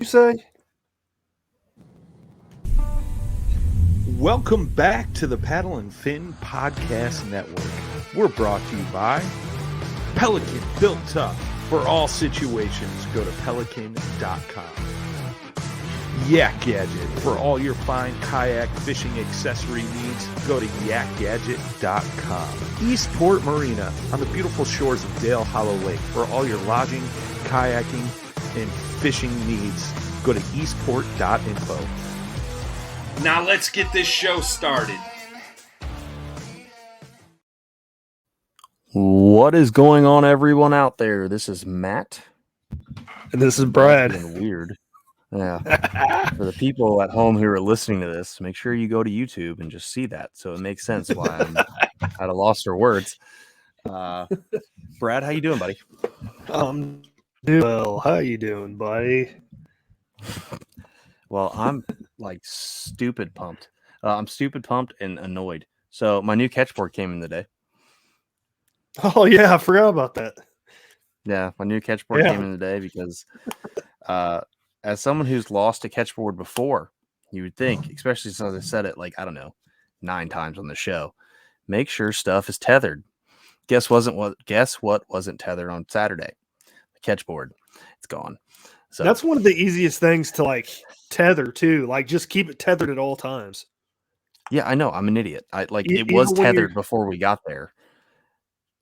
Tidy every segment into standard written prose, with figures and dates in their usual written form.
You say? Welcome back to the Paddle and Fin Podcast Network. We're brought to you by Pelican, built tough for all situations. Go to pelican.com. Yak Gadget, for all your fine kayak fishing accessory needs. Go to yakgadget.com. Eastport Marina, on the beautiful shores of Dale Hollow Lake. For all your lodging, kayaking, and fishing needs, go to eastport.info. Now let's get this show started. What is going on, everyone out there? This is Matt. And this is Brad. Weird. Yeah. For the people at home who are listening to this, make sure you go to YouTube and just see that, so it makes sense why I'm at a loss for words. Brad, how you doing, buddy? I'm doing well. How you doing, buddy? Well, I'm like stupid pumped. I'm stupid pumped and annoyed. So my new catchboard came in today. Oh yeah, I forgot about that. Yeah, my new catchboard came in today because as someone who's lost a catchboard before, you would think, especially since I said it like, I don't know, 9 times on the show, make sure stuff is tethered. Guess what wasn't tethered on Saturday? The catchboard. It's gone. So that's one of the easiest things to like tether too. Like just keep it tethered at all times. Yeah, I know. I'm an idiot. It was tethered before we got there.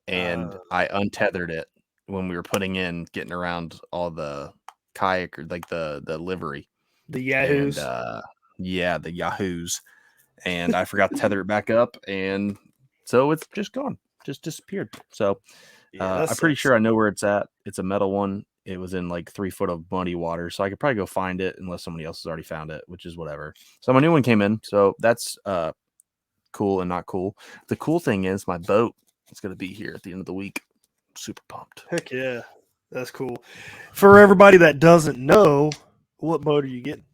And I untethered it when we were getting around all the kayak, or like the livery. The Yahoos. And, the Yahoos. And I forgot to tether it back up. And so it's just gone. Just disappeared. So I'm pretty sure I know where it's at. It's a metal one. It was in like 3 foot of muddy water. So I could probably go find it unless somebody else has already found it, which is whatever. So my new one came in. So that's cool and not cool. The cool thing is my boat is going to be here at the end of the week. I'm super pumped. Heck yeah. That's cool. For everybody that doesn't know, what boat are you getting?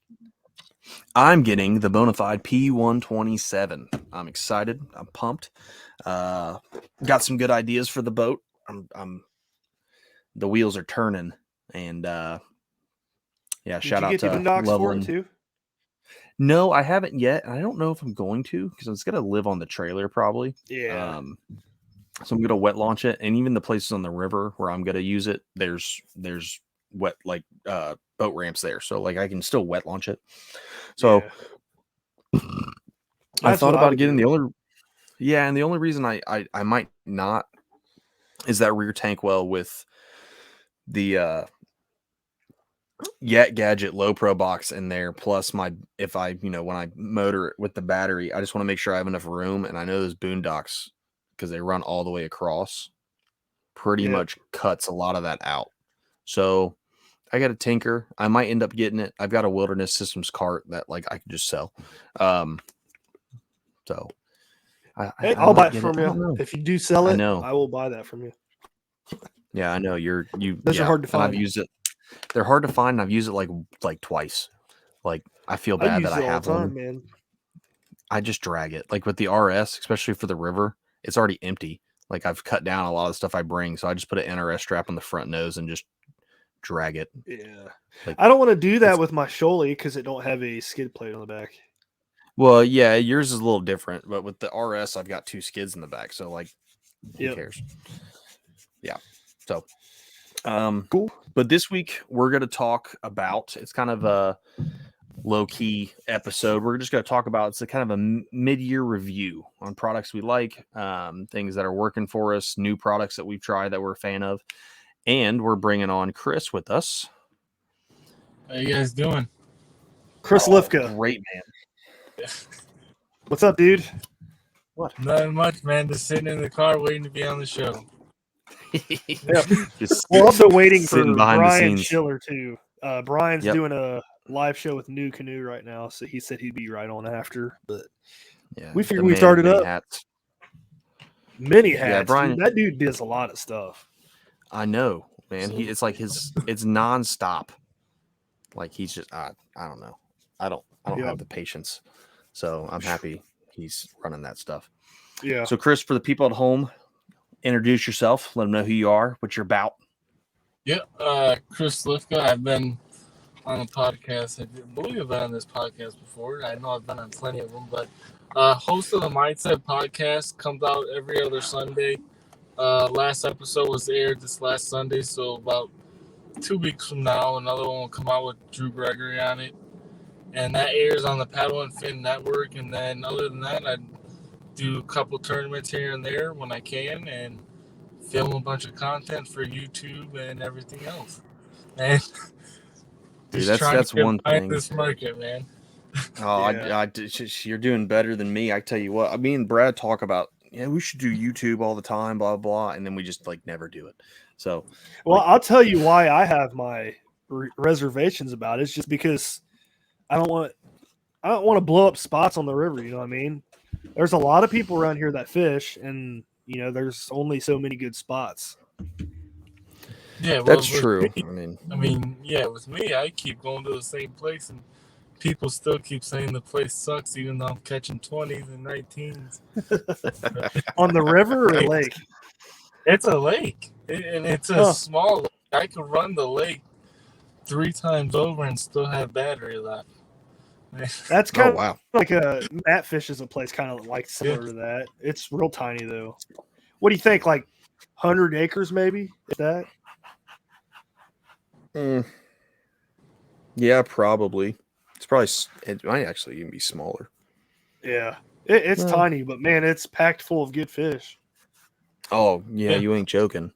I'm getting the Bonafide P127. I'm excited. I'm pumped. Got some good ideas for the boat. The wheels are turning, and shout out to Loveland too. No, I haven't yet. I don't know if I'm going to, because it's gonna live on the trailer probably. Yeah. So I'm gonna wet launch it, and even the places on the river where I'm gonna use it, there's wet boat ramps there, so like I can still wet launch it. So I thought about getting the only reason I might not is that rear tank well with the Yak Gadget Low Pro box in there, plus when I motor it with the battery, I just want to make sure I have enough room. And I know those boondocks, because they run all the way across, pretty much cuts a lot of that out. So I got to tinker. I might end up getting it. I've got a Wilderness Systems cart that like I can just sell. So I'll buy it from you. If you do sell it, I will buy that from you. Yeah, I know Those are hard to find. I've used it. They're hard to find. And I've used it like twice. Like I feel bad that I have one. Man. I just drag it. Like with the RS, especially for the river, it's already empty. Like I've cut down a lot of the stuff I bring, so I just put an NRS strap on the front nose and just drag it. Yeah, like, I don't want to do that with my Shoaly because it don't have a skid plate on the back. Well, yeah, yours is a little different, but with the RS, I've got 2 skids in the back, so like, who cares? Yeah. So, cool. But this week we're going to talk about, it's kind of a low-key episode. We're just going to talk about, it's a kind of a mid-year review on products we like, things that are working for us, new products that we've tried that we're a fan of. And we're bringing on Chris with us. How you guys doing? Chris Slywka. Great, man. What's up, dude? What? Nothing much, man. Just sitting in the car waiting to be on the show. We're also waiting for Brian Schiller too. Brian's doing a live show with New Canoe right now, so he said he'd be right on after. But we figured we started up. Hats. Many hats. Yeah, Brian, dude, that dude does a lot of stuff. I know, man. It's like it's nonstop. Like he's just I don't know. I don't have the patience. So I'm happy he's running that stuff. Yeah. So Chris, for the people at home, introduce yourself. Let them know who you are, what you're about. Yeah, Chris Slywka. I've been on a podcast. I believe I've been on this podcast before. I know I've been on plenty of them, but host of the Mindset podcast comes out every other Sunday. Last episode was aired this last Sunday, so about 2 weeks from now, another one will come out with Drew Gregory on it. And that airs on the Paddle and Fin Network. And then other than that, I do a couple tournaments here and there when I can and film a bunch of content for YouTube and everything else. And dude, that's one thing. This market, man. Oh, yeah. You're doing better than me. I tell you what. Me and Brad talk about, we should do YouTube all the time, blah, blah, and then we just never do it. So, well, I'll tell you why I have my reservations about it. It's just because I don't want to blow up spots on the river. You know what I mean? There's a lot of people around here that fish, and there's only so many good spots. Yeah, well, that's true. Me, with me, I keep going to the same place, and people still keep saying the place sucks, even though I'm catching 20s and 19s. On the river or lake? It's a lake, and it's a small lake. I could run the lake 3 times over and still have battery left. That's kind of like Matt fishes a place kind of like similar to that. It's real tiny though. What do you think? Like 100 acres, maybe? Is that? Yeah, probably. It might actually even be smaller. Yeah, it's tiny, but man, it's packed full of good fish. Oh yeah, you ain't joking.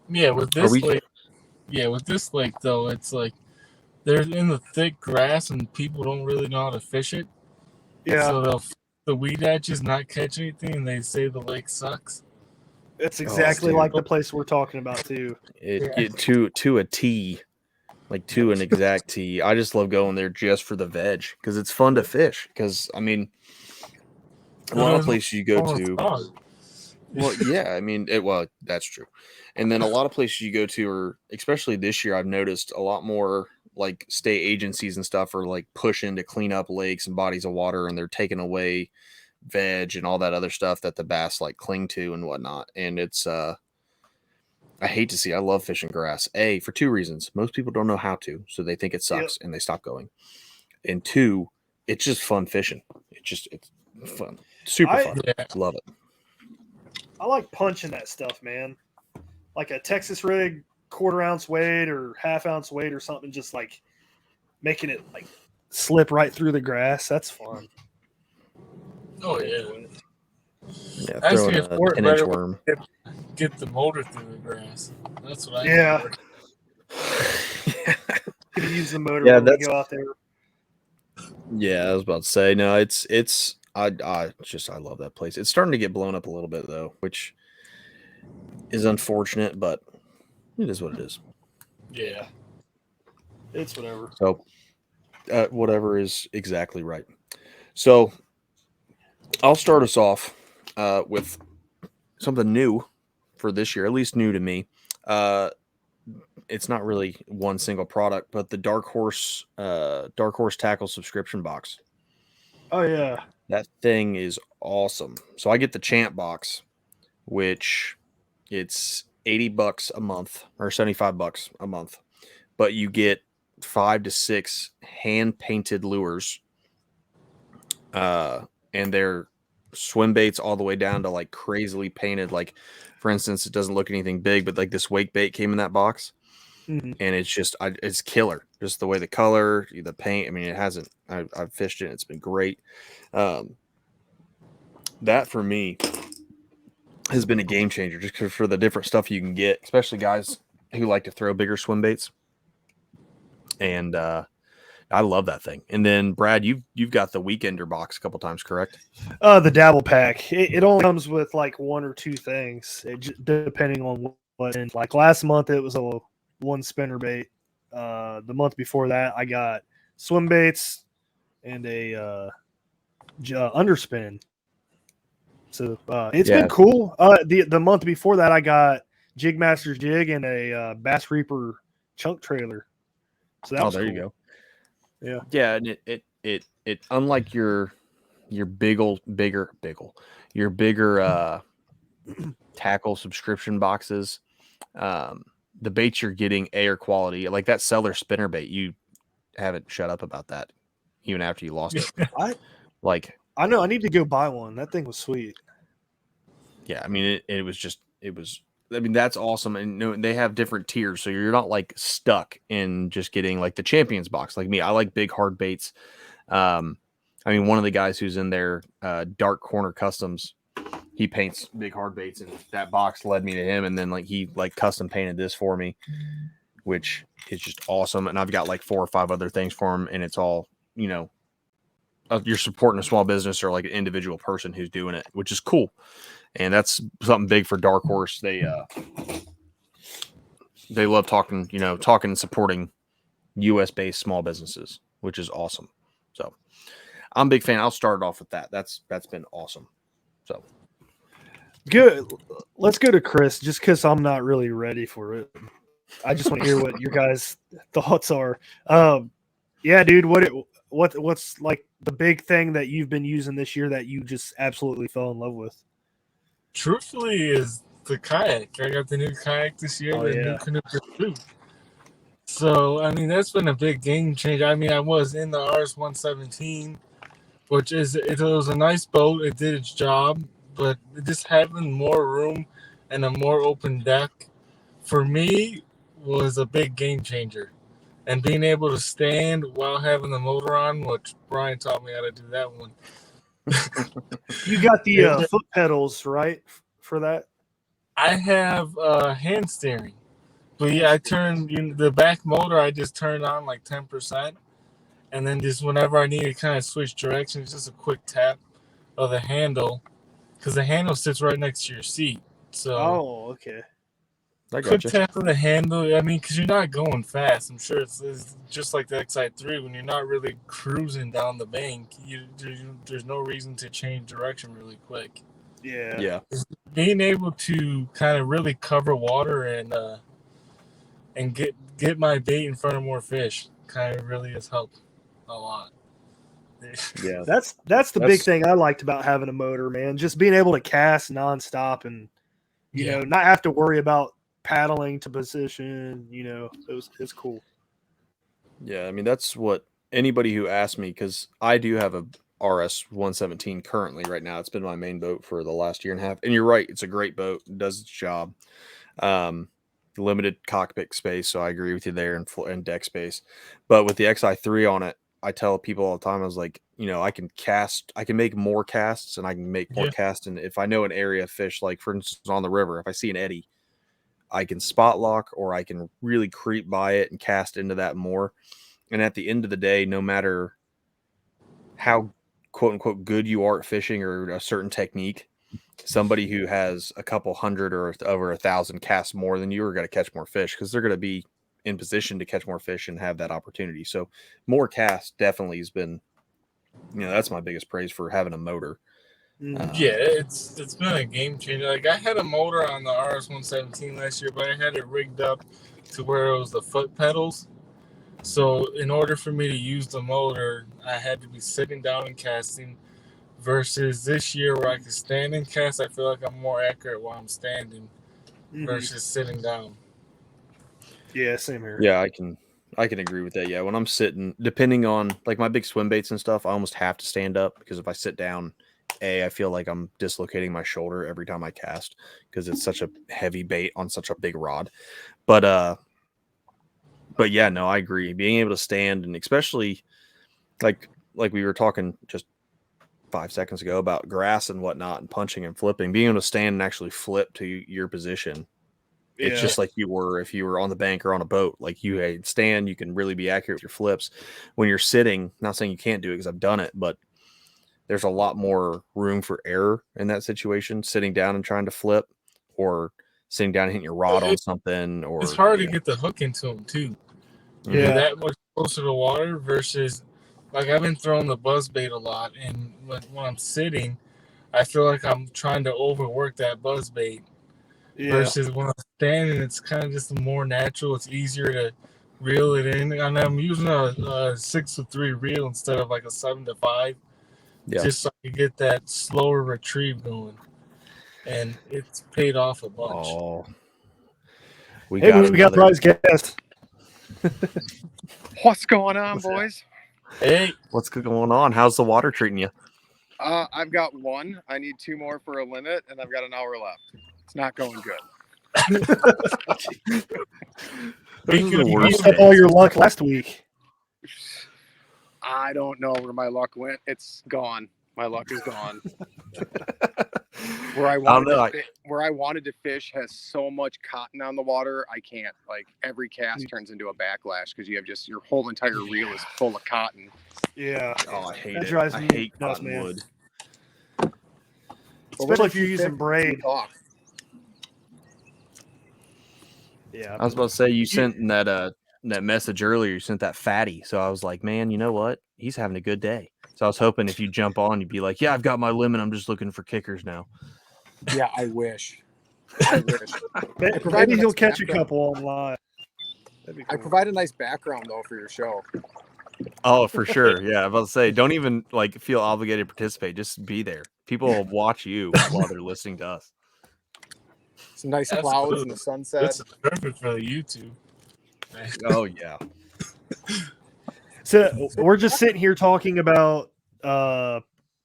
Yeah, with this lake though, it's like they're in the thick grass and people don't really know how to fish it. Yeah. So the weed edges not catch anything, and they say the lake sucks. It's exactly like the place we're talking about too. To a T, like to an exact T. I just love going there just for the veg because it's fun to fish. Because a lot of places you go to. Well, yeah, that's true. And then a lot of places you go to are, especially this year, I've noticed a lot more like state agencies and stuff are like pushing to clean up lakes and bodies of water, and they're taking away veg and all that other stuff that the bass cling to and whatnot. And it's I hate to see. I love fishing grass. For 2 reasons. Most people don't know how to, so they think it sucks and they stop going. And 2, it's just fun fishing. It's fun, super fun. Love it. I like punching that stuff, man. Like a Texas rig, 1/4 ounce weight or 1/2 ounce weight or something, just making it slip right through the grass. That's fun. Oh yeah. Yeah, throwing a 10-inch worm. Get the motor through the grass. That's what I do. You can use the motor when we go out there. Yeah, I was about to say, no, I love that place. It's starting to get blown up a little bit though, which is unfortunate, but it is what it is. Yeah. It's whatever. So whatever is exactly right. So I'll start us off with something new for this year, at least new to me. It's not really one single product, but the Dark Horse tackle subscription box. Oh yeah. That thing is awesome. So I get the Champ box, which it's $80 a month or $75 a month, but you get 5 to 6 hand painted lures. And they're swim baits all the way down to crazily painted. For instance, it doesn't look anything big, but this wake bait came in that box. Mm-hmm. And it's just, it's killer. Just the way the color, the paint. It hasn't, I've fished it. It's been great. That for me has been a game changer just for the different stuff you can get, especially guys who like to throw bigger swim baits. And, I love that thing. And then Brad, you've got the Weekender box a couple times, correct? The dabble pack. It only comes with 1 or 2 things, depending on what. And last month, it was a 1 spinner bait. The month before that, I got swim baits and a underspin. So it's been cool. The month before that, I got Jig Master's jig and a Bass Reaper chunk trailer. So that was there cool. You go. Yeah, and it unlike your bigger tackle subscription boxes, the baits you're getting are quality. Like that Cellar spinner bait, you haven't shut up about that even after you lost it. I know I need to go buy one. That thing was sweet. Yeah, I mean it was I mean that's awesome, and they have different tiers, so you're not like stuck in just getting like the Champions box. Like me, I like big hard baits. I mean, one of the guys who's in there, Dark Corner Customs, he paints big hard baits, and that box led me to him, and then like he like custom painted this for me, which is just awesome. And I've got like 4 or 5 other things for him, and it's all, you know, you're supporting a small business or like an individual person who's doing it, which is cool. And that's something big for Dark Horse. They love talking and supporting US based small businesses, which is awesome. So I'm a big fan. I'll start it off with that. That's been awesome. So good. Let's go to Chris, just because I'm not really ready for it. I just want to hear what your guys' thoughts are. Yeah, dude, what's like the big thing that you've been using this year that you just absolutely fell in love with? Truthfully, is the kayak. I got the new kayak this year, new canoe for 2. So, I mean, that's been a big game changer. I mean, I was in the RS-117, which it was a nice boat. It did its job, but just having more room and a more open deck, for me, was a big game changer. And being able to stand while having the motor on, which Brian taught me how to do that one. You got the foot pedals, right, for that? I have hand steering. But yeah, I turned the back motor, I just turned on like 10%. And then just whenever I need to kind of switch directions, just a quick tap of the handle. Because the handle sits right next to your seat. So, okay. Quick tap of the handle. I mean, because you're not going fast. I'm sure it's just like the XI3. When you're not really cruising down the bank, there's no reason to change direction really quick. Yeah. Being able to kind of really cover water and get my bait in front of more fish kind of really has helped a lot. Yeah, that's the big thing I liked about having a motor, man. Just being able to cast nonstop and you know not have to worry about paddling to position. You know, it's cool. Yeah, I mean that's what anybody who asks me, because I do have a RS-117 currently right now. It's been my main boat for the last year and a half, and you're right, it's a great boat. It does its job. Limited cockpit space, so I agree with you there, and deck space. But with the XI3 on it, I tell people all the time, I was like, you know, I can make more casts, and I can make more casts. And if I know an area of fish, like for instance on the river, if I see an eddy, I can spot lock, or I can really creep by it and cast into that more. And at the end of the day, no matter how quote unquote good you are at fishing or a certain technique, somebody who has a couple hundred or over 1,000 casts more than you are going to catch more fish, because they're going to be in position to catch more fish and have that opportunity. So more casts definitely has been, you know, that's my biggest praise for having a motor. It's been a game changer. Like I had a motor on the RS-117 last year, but I had it rigged up to where it was the foot pedals. So in order for me to use the motor, I had to be sitting down and casting. Versus this year where I can stand and cast, I feel like I'm more accurate while I'm standing versus sitting down. Yeah, same here. Yeah, I can agree with that. Yeah, when I'm sitting, depending on like my big swim baits and stuff, I almost have to stand up, because if I sit down, I feel like I'm dislocating my shoulder every time I cast, because it's such a heavy bait on such a big rod. But yeah, no, I agree. Being able to stand, and especially like we were talking just 5 seconds ago about grass and whatnot and punching and flipping, being able to stand and actually flip to your position. It's just like you were if you were on the bank or on a boat. Like you stand, you can really be accurate with your flips. When you're sitting, not saying you can't do it because I've done it, but there's a lot more room for error in that situation, sitting down and trying to flip, or sitting down and hitting your rod on something. Or it's hard to get the hook into them too. Yeah, that much closer to water versus like I've been throwing the buzz bait a lot, and when I'm sitting, I feel like I'm trying to overwork that buzz bait. Versus when I'm standing, it's kind of just more natural. It's easier to reel it in, and I'm using a 6-3 reel instead of like a 7-5, just so I get that slower retrieve going, and it's paid off a bunch. We Hey, got we got another. prize guest. What's going on, boys? Hey, What's going on? How's the water treating you? I've got one. I need two more for a limit, and I've got an hour left. It's not going good. This is the You worst used up day. all your luck last week. I don't know where my luck went. It's gone. My luck is gone. Where I wanted to fish has so much cotton on the water. I can't. Like every cast turns into a backlash because you have just your whole entire reel is full of cotton. Yeah. Oh, I hate That it. drives I me hate nuts, man. cottonwood. Especially if you're using braid. Yeah. I was about to say you sent that message earlier. You sent that fatty, so I was like, man, you know what? He's having a good day. So I was hoping if you jump on, you'd be like, yeah, I've got my limit. I'm just looking for kickers now. Yeah, I wish. I wish. Maybe he'll catch a couple online. That'd be I cool. provide a nice background though for your show. Oh, for sure. Yeah, I was about to say, don't even like feel obligated to participate. Just be there. People will watch you while they're listening to us. Some nice clouds and the sunset. That's perfect for the YouTube. Oh yeah. So we're just sitting here talking about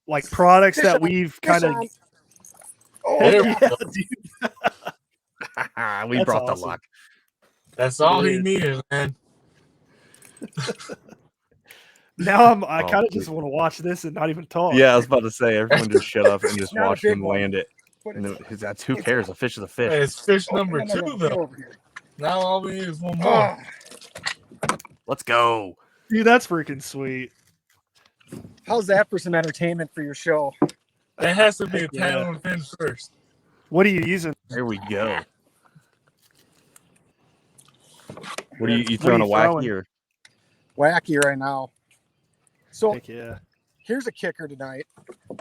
like products that we've kind of. Oh, There yeah. we go. We That's brought the awesome. luck. That's all It he is. needed, man. Now I Oh, kind of dude. just want to watch this and not even talk. Yeah, I was about to say, everyone just shut up and just Not a watch big him one. land it. But And it's- that's who cares? A fish is a fish. It's fish Oh, number no, 2, get though. over here. Now all we need is one more. Oh, Let's go. Dude, that's freaking sweet. how's that for some entertainment for your show? That has to be a Yeah. paddle and fin first. What are you using? There we go. What are you What throwing are a you wacky throwing? or? Wacky right now. So Heck yeah. here's a kicker tonight.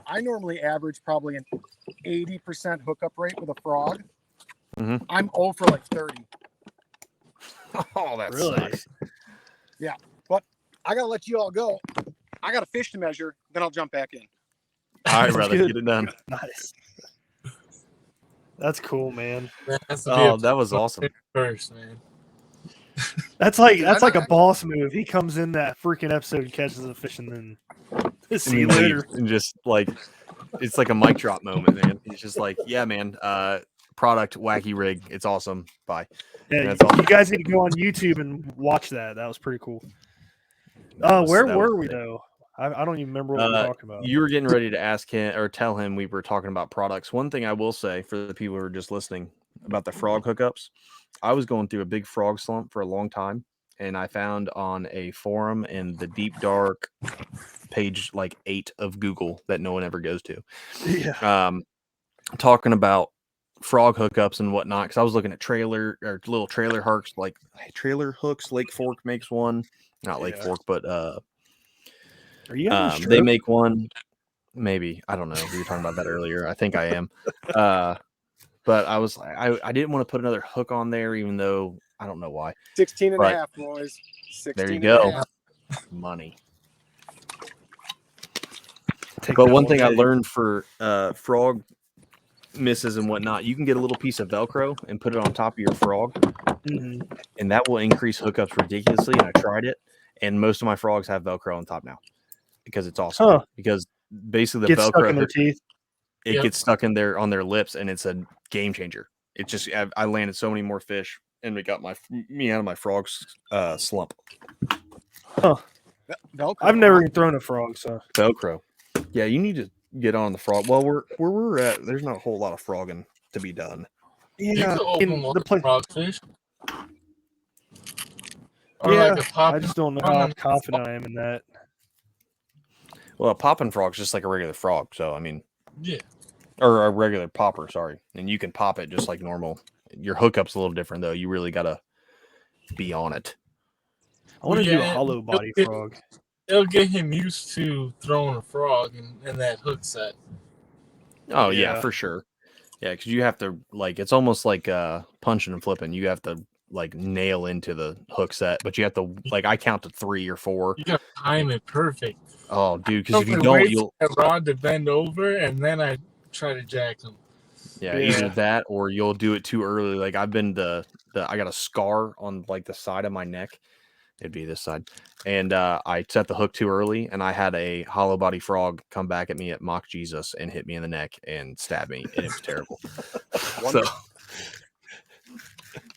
I normally average probably an 80% hookup rate with a frog. Mhm. I'm 0 for like 30. Oh, that Really? sucks. I gotta let you all go. I got a fish to measure, then I'll jump back in. All right, That's brother, good. get it done. Nice. That's cool, man. That has to be Oh, a that was awesome. first, man. That's like Dude, that's I like a know- boss move. He comes in that freaking episode and catches a fish and then see you And he later. leaves and just like it's like a mic drop moment, man. He's just like, yeah, man. Product wacky rig. It's awesome. Bye. Yeah, That's all. you guys need to go on YouTube and watch that. That was pretty cool. That Where was were we sick. though? I don't even remember what we were talking about. You were getting ready to ask him or tell him we were talking about products. One thing I will say for the people who are just listening about the frog hookups, I was going through a big frog slump for a long time, and I found on a forum in the deep dark page like 8 of Google that no one ever goes to, Yeah. talking about frog hookups and whatnot. Because I was looking at little trailer hooks, like trailer hooks. Lake Fork makes one, not Lake Yeah. Fork, but Are you on the they strip? make one. Maybe I don't know. We were talking about that earlier. I think I am. But I was I didn't want to put another hook on there, even though I don't know why. 16 and But- a half, boys. 16 There you and go. a half. Money. Take But that one thing I day. learned for frog misses and whatnot, you can get a little piece of Velcro and put it on top of your frog, Mhm. and that will increase hookups ridiculously. And I tried it, and most of my frogs have Velcro on top now because it's awesome. Huh. Because basically the Get stuck Velcro in their teeth. it Yep. gets stuck in there on their lips, and it's a game changer. It just I landed so many more fish, and it got me out of my frog's slump. Velcro. I've never even thrown a frog, so Velcro. Yeah, you need to get on the frog. Well, where we're at, there's not a whole lot of frogging to be done. You yeah. can in open the one place, frogfish. Or yeah. like a pop. I just don't know how confident I am in that. Well, a popping frog's just like a regular frog, so I mean, Yeah. or a regular popper, sorry, and you can pop it just like normal. Your hookup's a little different though. You really gotta be on it. I want to do a Yeah, hollow body it- frog. It'll get him used to throwing a frog in that hook set. Oh yeah, Yeah. for sure. Yeah, because you have to like it's almost like punching and flipping. You have to like nail into the hook set, but you have to like I count to 3 or 4. You got to time it perfect. Oh, dude, because if you Something don't, waits you'll for that rod to bend over, and then I try to jack him. Yeah, either that or you'll do it too early. Like I've been I got a scar on like the side of my neck. It'd be this side. And I set the hook too early, and I had a hollow body frog come back at me at Mock Jesus and hit me in the neck and stab me, and it was terrible. So,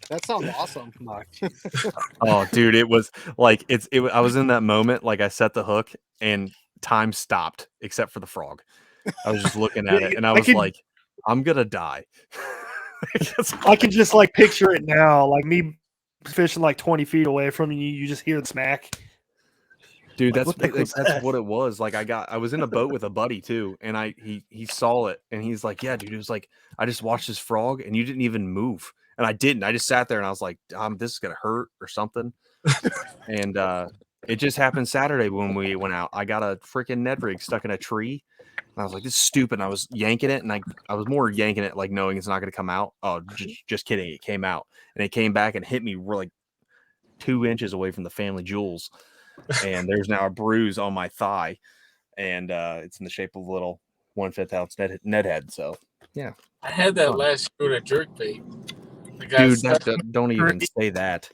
that sounds awesome. oh, dude, it was like I was in that moment, like I set the hook and time stopped except for the frog. I was just looking at it, and I was like, I'm gonna die. I can just like picture it now, like me fishing like 20 feet away from you. You just hear the smack. Dude, like, that's what it was. Like I was in a boat with a buddy too, and he saw it, and he's like, yeah, dude, it was like I just watched this frog, and you didn't even move, and I didn't. I just sat there, and I was like, this is gonna hurt or something, and it just happened Saturday when we went out. I got a freaking Ned rig stuck in a tree. And I was like, this is stupid. And I was yanking it, and I was more yanking it, like knowing it's not going to come out. Oh, just kidding. It came out, and it came back and hit me like 2 inches away from the family jewels. And there's now a bruise on my thigh, and it's in the shape of a little 1/5 ounce Ned head. So, yeah. I had that last year with a jerkbait. Dude, don't even say that.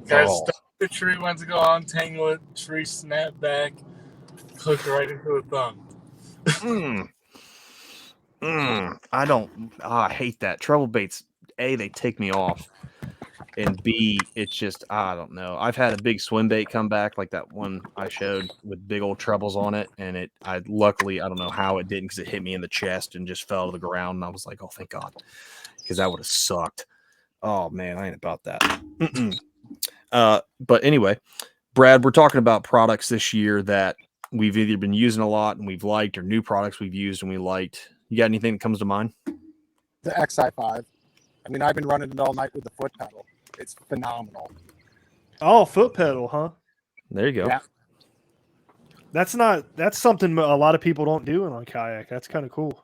Guys stuck the tree, went to go untangle it, tree snapped back, hooked right into the thumb. I hate that. Treble baits, A, they take me off, and B, it's just, I don't know. I've had a big swim bait come back, like that one I showed with big old trebles on it, and luckily, I don't know how it didn't, because it hit me in the chest and just fell to the ground, and I was like, oh, thank God, because that would have sucked. Oh, man, I ain't about that. But anyway, Brad, we're talking about products this year that we've either been using a lot and we've liked, or new products we've used and we liked. You got anything that comes to mind? The XI5. I mean, I've been running it all night with the foot pedal. It's phenomenal. Oh, foot pedal, huh? There you go. Yeah. That's something a lot of people don't do on kayak. That's kind of cool.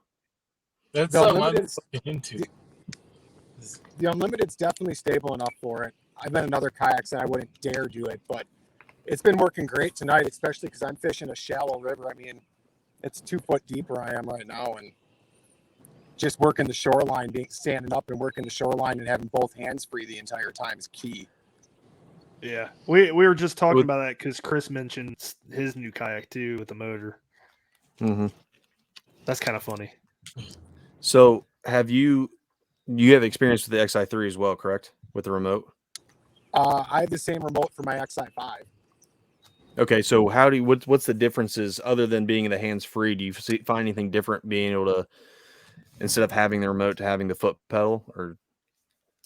That's something I'm looking into. The Unlimited's definitely stable enough for it. I've been in other kayaks and I wouldn't dare do it, but it's been working great tonight, especially because I'm fishing a shallow river. I mean, it's 2 foot deep where I am right now, and just working the shoreline, standing up and working the shoreline and having both hands free the entire time is key. Yeah, we were just talking about that because Chris mentioned his new kayak too with the motor. Mm-hmm. That's kind of funny. So, you have experience with the XI3 as well, correct? With the remote? I have the same remote for my XI5. Okay, so what's the differences other than being in the hands free? Do you find anything different being able to, instead of having the remote, to having the foot pedal? Or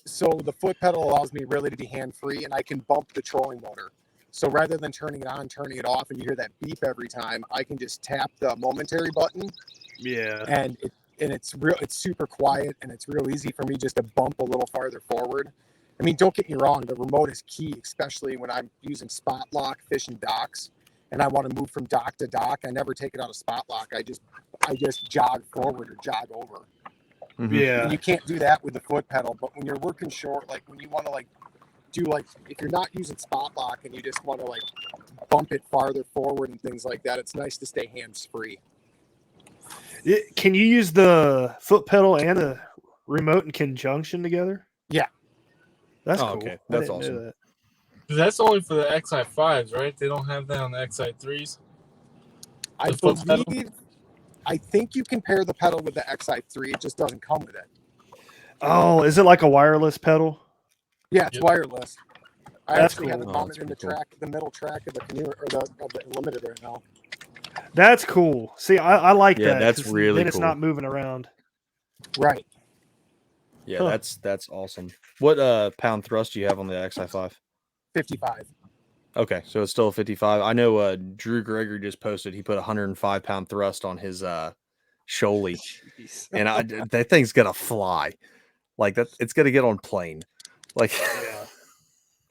so the foot pedal allows me really to be hand free, and I can bump the trolling motor. So rather than turning it on, turning it off, and you hear that beep every time, I can just tap the momentary button. Yeah, and it's super quiet, and it's real easy for me just to bump a little farther forward. I mean, don't get me wrong, the remote is key, especially when I'm using spot lock fishing docks and I want to move from dock to dock. I never take it out of spot lock. I just jog forward or jog over. Mm-hmm. Yeah. And you can't do that with the foot pedal, but when you're working short, like when you want to if you're not using spot lock and you just want to bump it farther forward and things like that, it's nice to stay hands free. Can you use the foot pedal and the remote in conjunction together? Yeah. That's cool. Okay. That's awesome. That's only for the XI5s, right? They don't have that on the XI3s. I think you can pair the pedal with the XI3. It just doesn't come with it. Oh, is it like a wireless pedal? Yeah, it's wireless. I That's actually have it cool. mounted in the middle track of the canoe or the Limited right now. That's cool. See, I like that. That's really then it's cool. not moving around. Right. Yeah, that's awesome. What pound thrust do you have on the XI5? 55. Okay, so it's still a 55. I know Drew Gregory just posted he put 105 pound thrust on his Shoaly, and that thing's gonna fly. Like that, it's gonna get on plane. Like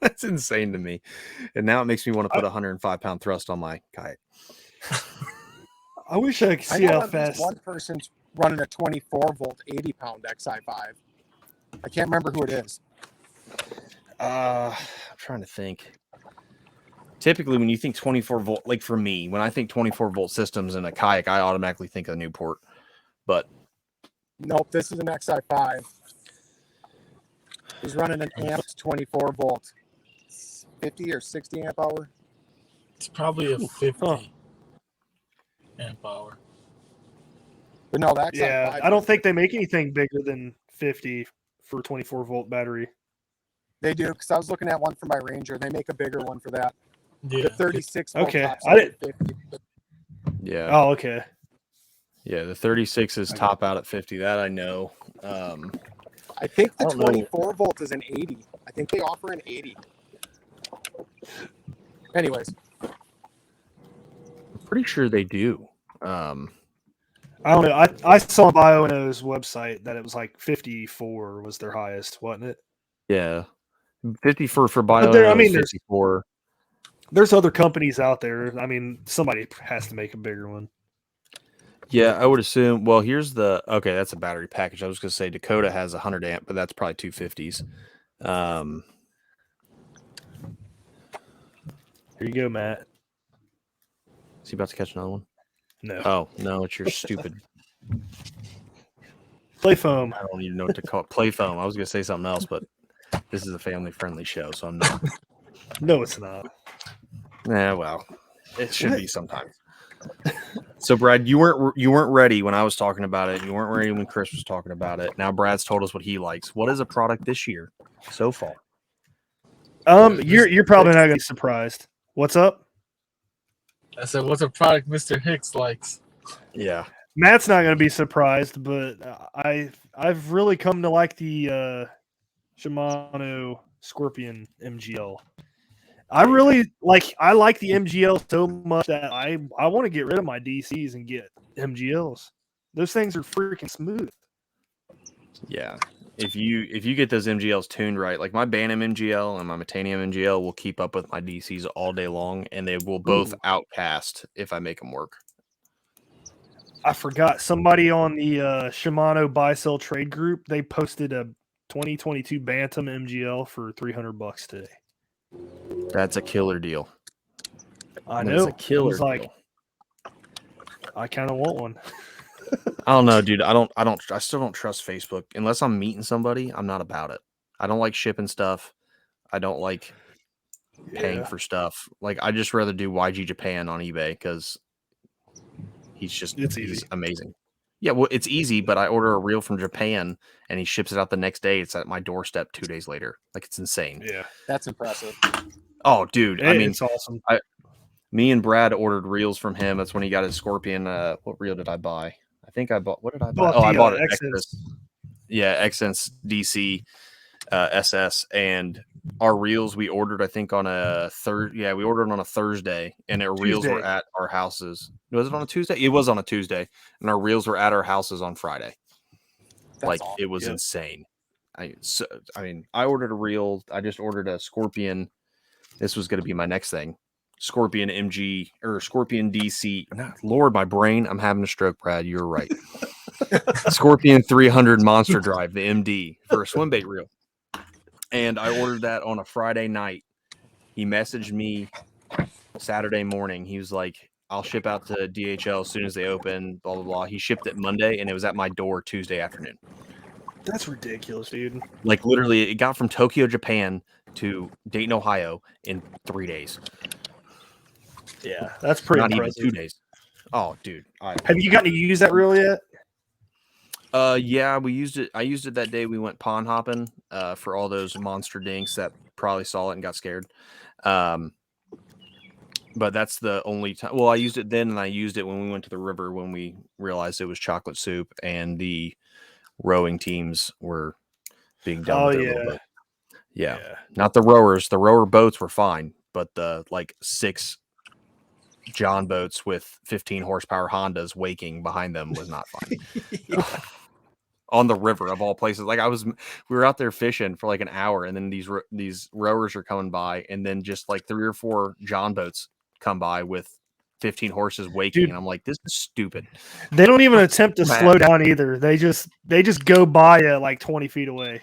that's insane to me. And now it makes me want to put 105 pound thrust on my kayak. I wish I could see how fast. One person's running a 24 volt 80 pound XI5. I can't remember who it is. I'm trying to think. Typically, when you think 24 volt, like for me, when I think 24 volt systems in a kayak, I automatically think of Newport. But Nope, this is an XI5. He's running an amped 24 volt, 50 or 60 amp hour. It's probably a 50 amp hour. But no, that's yeah. I don't think they make anything bigger than 50 for 24 volt battery. They do, because I was looking at one for my Ranger. They make a bigger one for that. Yeah. The 36 volt Okay, tops I didn't. 50. Yeah. Oh, okay. Yeah, the 36s top out at 50. That I know. I think the I don't know. 24 volt is an 80. I think they offer an 80. Anyways, I'm pretty sure they do. I don't know. I saw on BioNO's website that it was like 54 was their highest, wasn't it? Yeah, 54 for bio. I mean, 54. There's other companies out there. I mean, somebody has to make a bigger one. Yeah, I would assume. Well, here's the okay. That's a battery package. I was going to say Dakota has 100 amp, but that's probably 250s. Here you go, Matt. Is he about to catch another one? No. Oh no, it's your stupid Play foam. I don't even know what to call it. Play foam. I was going to say something else, but this is a family-friendly show, so I'm not. No, it's not. Yeah, well, it should be sometimes. So, Brad, you weren't ready when I was talking about it. You weren't ready when Chris was talking about it. Now, Brad's told us what he likes. What is a product this year so far? You're probably not going to be surprised. What's up? I said, what's a product Mr. Hicks likes? Yeah, Matt's not going to be surprised, but I've really come to like the Shimano Scorpion MGL. I like the MGL so much that I want to get rid of my DCs and get MGLs. Those things are freaking smooth. yeah. If you get those MGLs tuned right, like my Bantam MGL and my Metanium MGL will keep up with my DCs all day long, and they will both outcast if I make them work. I forgot somebody on the Shimano buy sell trade group. They posted a 2022 Bantam MGL for $300 today. That's a killer deal. I That know. is a killer I was like, deal. I kind of want one. I don't know, dude. I still don't trust Facebook unless I'm meeting somebody. I'm not about it. I don't like shipping stuff. I don't like paying for stuff. Like I just rather do YG Japan on eBay because he's amazing. Yeah, well, it's easy, but I order a reel from Japan and he ships it out the next day. It's at my doorstep 2 days later. Like it's insane. Yeah, that's impressive. Oh, dude. I mean, it's awesome. Me and Brad ordered reels from him. That's when he got his Scorpion. What reel did I buy? I think I bought. What did I buy? I bought an Exodus. Yeah, Exodus DC SS. And our reels we ordered, I think, on a third. Yeah, we ordered on a Thursday, and our reels were at our houses. Was it on a Tuesday? It was on a Tuesday, and our reels were at our houses on Friday. That's awesome. It was insane. I mean, I ordered a reel. I just ordered a Scorpion. This was going to be my next thing. Scorpion MG or Scorpion DC. Lord, my brain. I'm having a stroke, Brad. You're right. Scorpion 300 Monster Drive, the MD for a swim bait reel. And I ordered that on a Friday night. He messaged me Saturday morning. He was like, I'll ship out to DHL as soon as they open, blah, blah, blah. He shipped it Monday, and it was at my door Tuesday afternoon. That's ridiculous, dude. Like, literally, it got from Tokyo, Japan to Dayton, Ohio in 3 days. Yeah, that's pretty Not impressive. even 2 days. Oh, dude. Have you gotten to use that reel yet? Yeah, we used it. I used it that day we went pond hopping for all those monster dinks that probably saw it and got scared. But that's the only time. Well, I used it then, and I used it when we went to the river when we realized it was chocolate soup and the rowing teams were being done with their little boat. Yeah, not the rowers. The rower boats were fine, but the like 6 John boats with 15 horsepower Hondas waking behind them was not fun. On the river of all places. Like we were out there fishing for like an hour, and then these rowers are coming by, and then just like 3 or 4 John boats come by with 15 horses waking. Dude, and I'm like, this is stupid. They don't even attempt to slow down either. They just go by at like 20 feet away.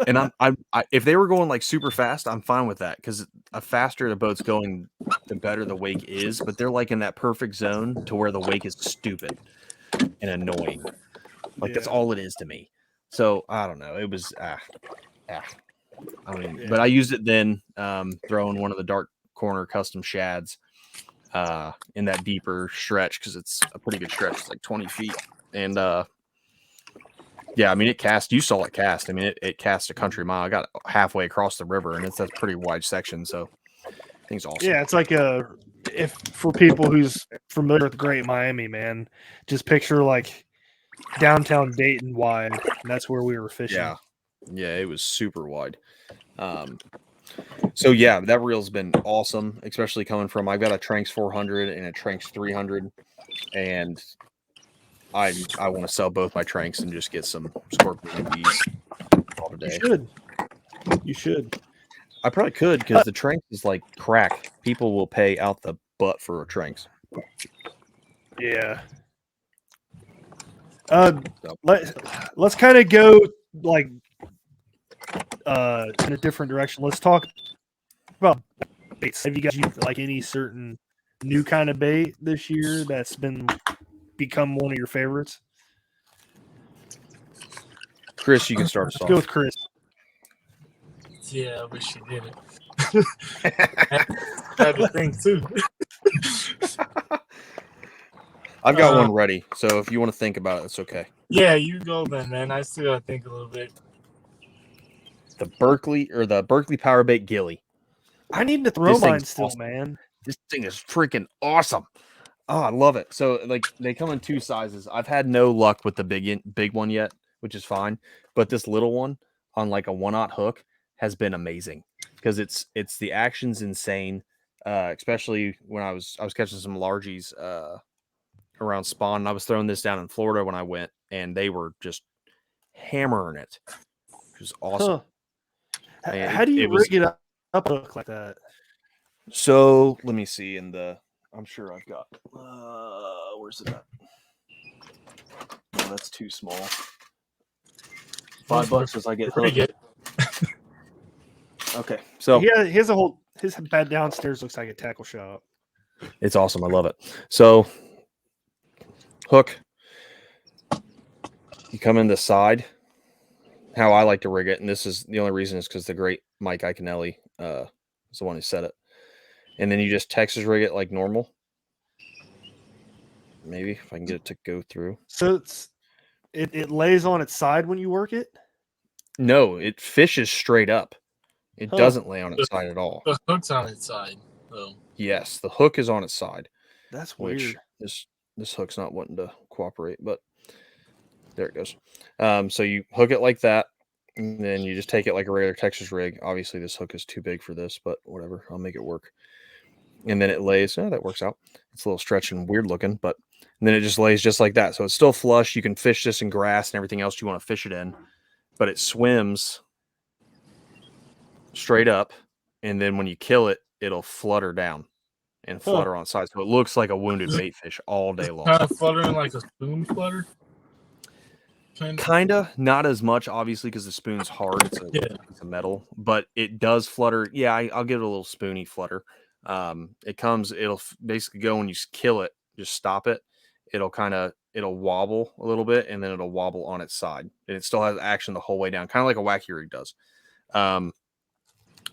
And I if they were going like super fast, I'm fine with that, because the faster the boat's going, the better the wake is. But they're like in that perfect zone to where the wake is stupid and annoying. Like that's all it is to me. So I don't know. It was I mean, but I used it then, throwing one of the dark corner custom shads in that deeper stretch because it's a pretty good stretch. It's like 20 feet. And yeah, I mean, it cast. You saw it cast. I mean, it cast a country mile. I got halfway across the river, and it's a pretty wide section. So I think it's awesome. Yeah, it's like if for people who's familiar with Great Miami, man, just picture like downtown Dayton wide, and that's where we were fishing. Yeah, it was super wide. So yeah, that reel's been awesome, especially coming from. I've got a Tranks 400 and a Tranks 300, and I want to sell both my Tranks and just get some scorpion bees all day. You should. I probably could because the Tranks is like crack. People will pay out the butt for a Tranks. Yeah. Let's kind of go like in a different direction. Let's talk about baits. Have you guys used like any certain new kind of bait this year that's become one of your favorites? Chris, you can start us Let's off. go with Chris. Yeah, I wish you did it. I had to think too. I've got one ready, so if you want to think about it, it's okay. Yeah, you go then, man. I still gotta think a little bit. The Berkeley Power Bait Gilly. I need to throw This mine thing's still, awesome. man. This thing is freaking awesome. Oh, I love it. So like they come in two sizes. I've had no luck with the big one yet, which is fine. But this little one on like a 1/0 hook has been amazing because it's the action's insane. Especially when I was catching some largies around spawn. And I was throwing this down in Florida when I went, and they were just hammering it. It was awesome. Huh. How do you rig it up a hook like that? So let me see I'm sure I've got where's it at? Oh, that's too small. $5 as I get hooked. Okay. So his bed downstairs looks like a tackle shop. It's awesome. I love it. So hook. You come in the side. How I like to rig it, and this is the only reason is because the great Mike Iaconelli is the one who said it. And then you just Texas rig it like normal. Maybe if I can get it to go through. So it lays on its side when you work it? No, it fishes straight up. It doesn't lay on its side at all. The hook's on its side, though. Yes, the hook is on its side. That's weird. Which this hook's not wanting to cooperate, but there it goes. So you hook it like that, and then you just take it like a regular Texas rig. Obviously, this hook is too big for this, but whatever. I'll make it work. And then it lays. Oh, that works out. It's a little stretched and weird looking, but then it just lays just like that. So it's still flush. You can fish this in grass and everything else you want to fish it in, but it swims straight up, and then when you kill it, it'll flutter down and flutter on the side. So it looks like a wounded bait fish all day long. Kind of fluttering like a spoon flutter? Kinda, not as much, obviously, because the spoon's hard. It's a metal, but it does flutter. Yeah, I'll give it a little spoony flutter. It'll basically go when you kill it, just stop it. It'll wobble a little bit, and then it'll wobble on its side, and it still has action the whole way down, kind of like a wacky rig does.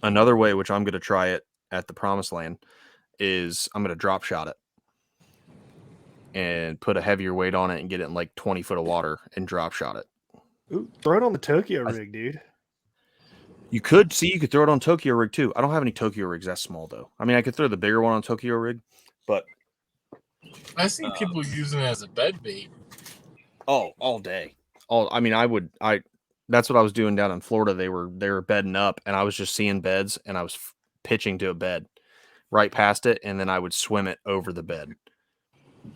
Another way, which I'm going to try it at the Promised Land, is I'm going to drop shot it and put a heavier weight on it and get it in like 20 foot of water and drop shot it. Ooh, throw it on the Tokyo rig, dude. You could throw it on Tokyo rig too. I don't have any Tokyo rigs that small though. I mean, I could throw the bigger one on Tokyo rig, but I see people using it as a bed bait. Oh, all day. That's what I was doing down in Florida. They were bedding up, and I was just seeing beds, and I was pitching to a bed right past it, and then I would swim it over the bed,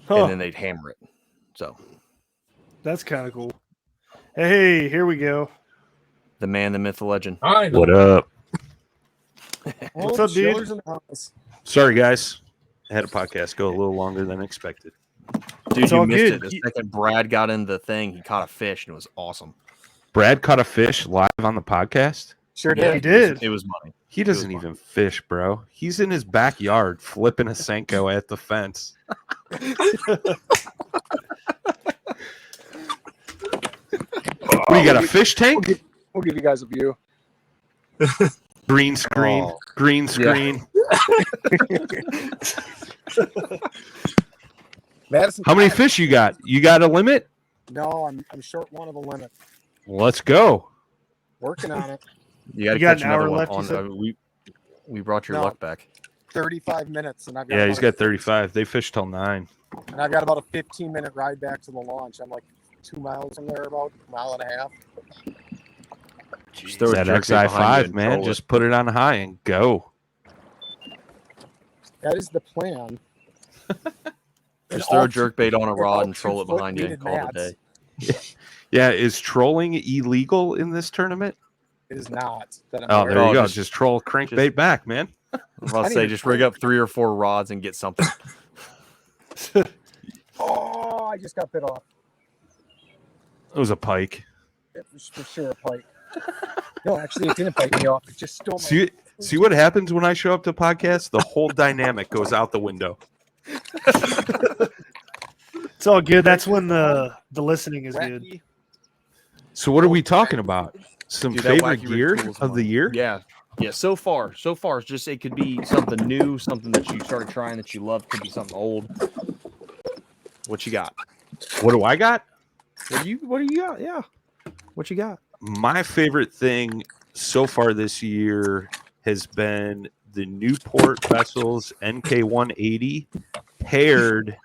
and then they'd hammer it. So that's kind of cool. Hey, here we go. The man, the myth, the legend. What up? What's up, dude? Sorry, guys. I had a podcast go a little longer than expected. Dude, you missed it. The second Brad got in the thing, he caught a fish, and it was awesome. Brad caught a fish live on the podcast? Sure did. He did. It was money. He doesn't even fish, bro. He's in his backyard flipping a Senko at the fence. What do you got? A fish tank? We'll give you guys a view. Green screen. Oh. Green screen. Madison, How many fish you got? You got a limit? No, I'm short one of a limit. Let's go. Working on it. You got to got catch an hour another one left, you on. said? We brought your No. luck back. 35 minutes, and I've got Yeah, he's got 35. They fish till 9. and I've got about a 15-minute ride back to the launch. I'm like 2 miles from there, about a mile and a half. Just throw a That jerk bait behind you XI5, and man. troll it. Just put it on high and go. That is the plan. Just throw a jerk bait on a rod and troll it behind you and call it a day. Yeah, is trolling illegal in this tournament? It is not. That I'm Oh, aware there you of. go. Just troll crankbait back, man. I was about to say, just rig up 3 or 4 rods and get something. Oh, I just got bit off. It was a pike. It was for sure a pike. No, actually, it didn't bite me off. It just stole my... See what happens when I show up to podcasts? The whole dynamic goes out the window. It's all good. That's when the listening is good. Wacky. So what are we talking about? Some Dude, that favorite wacky rig gear tool's of the fun. year? Yeah. Yeah, so far it's just it could be something new, something that you started trying that you love, could be something old. What you got? What do I got? What do you got? Yeah. What you got? My favorite thing so far this year has been the Newport Vessels NK180 paired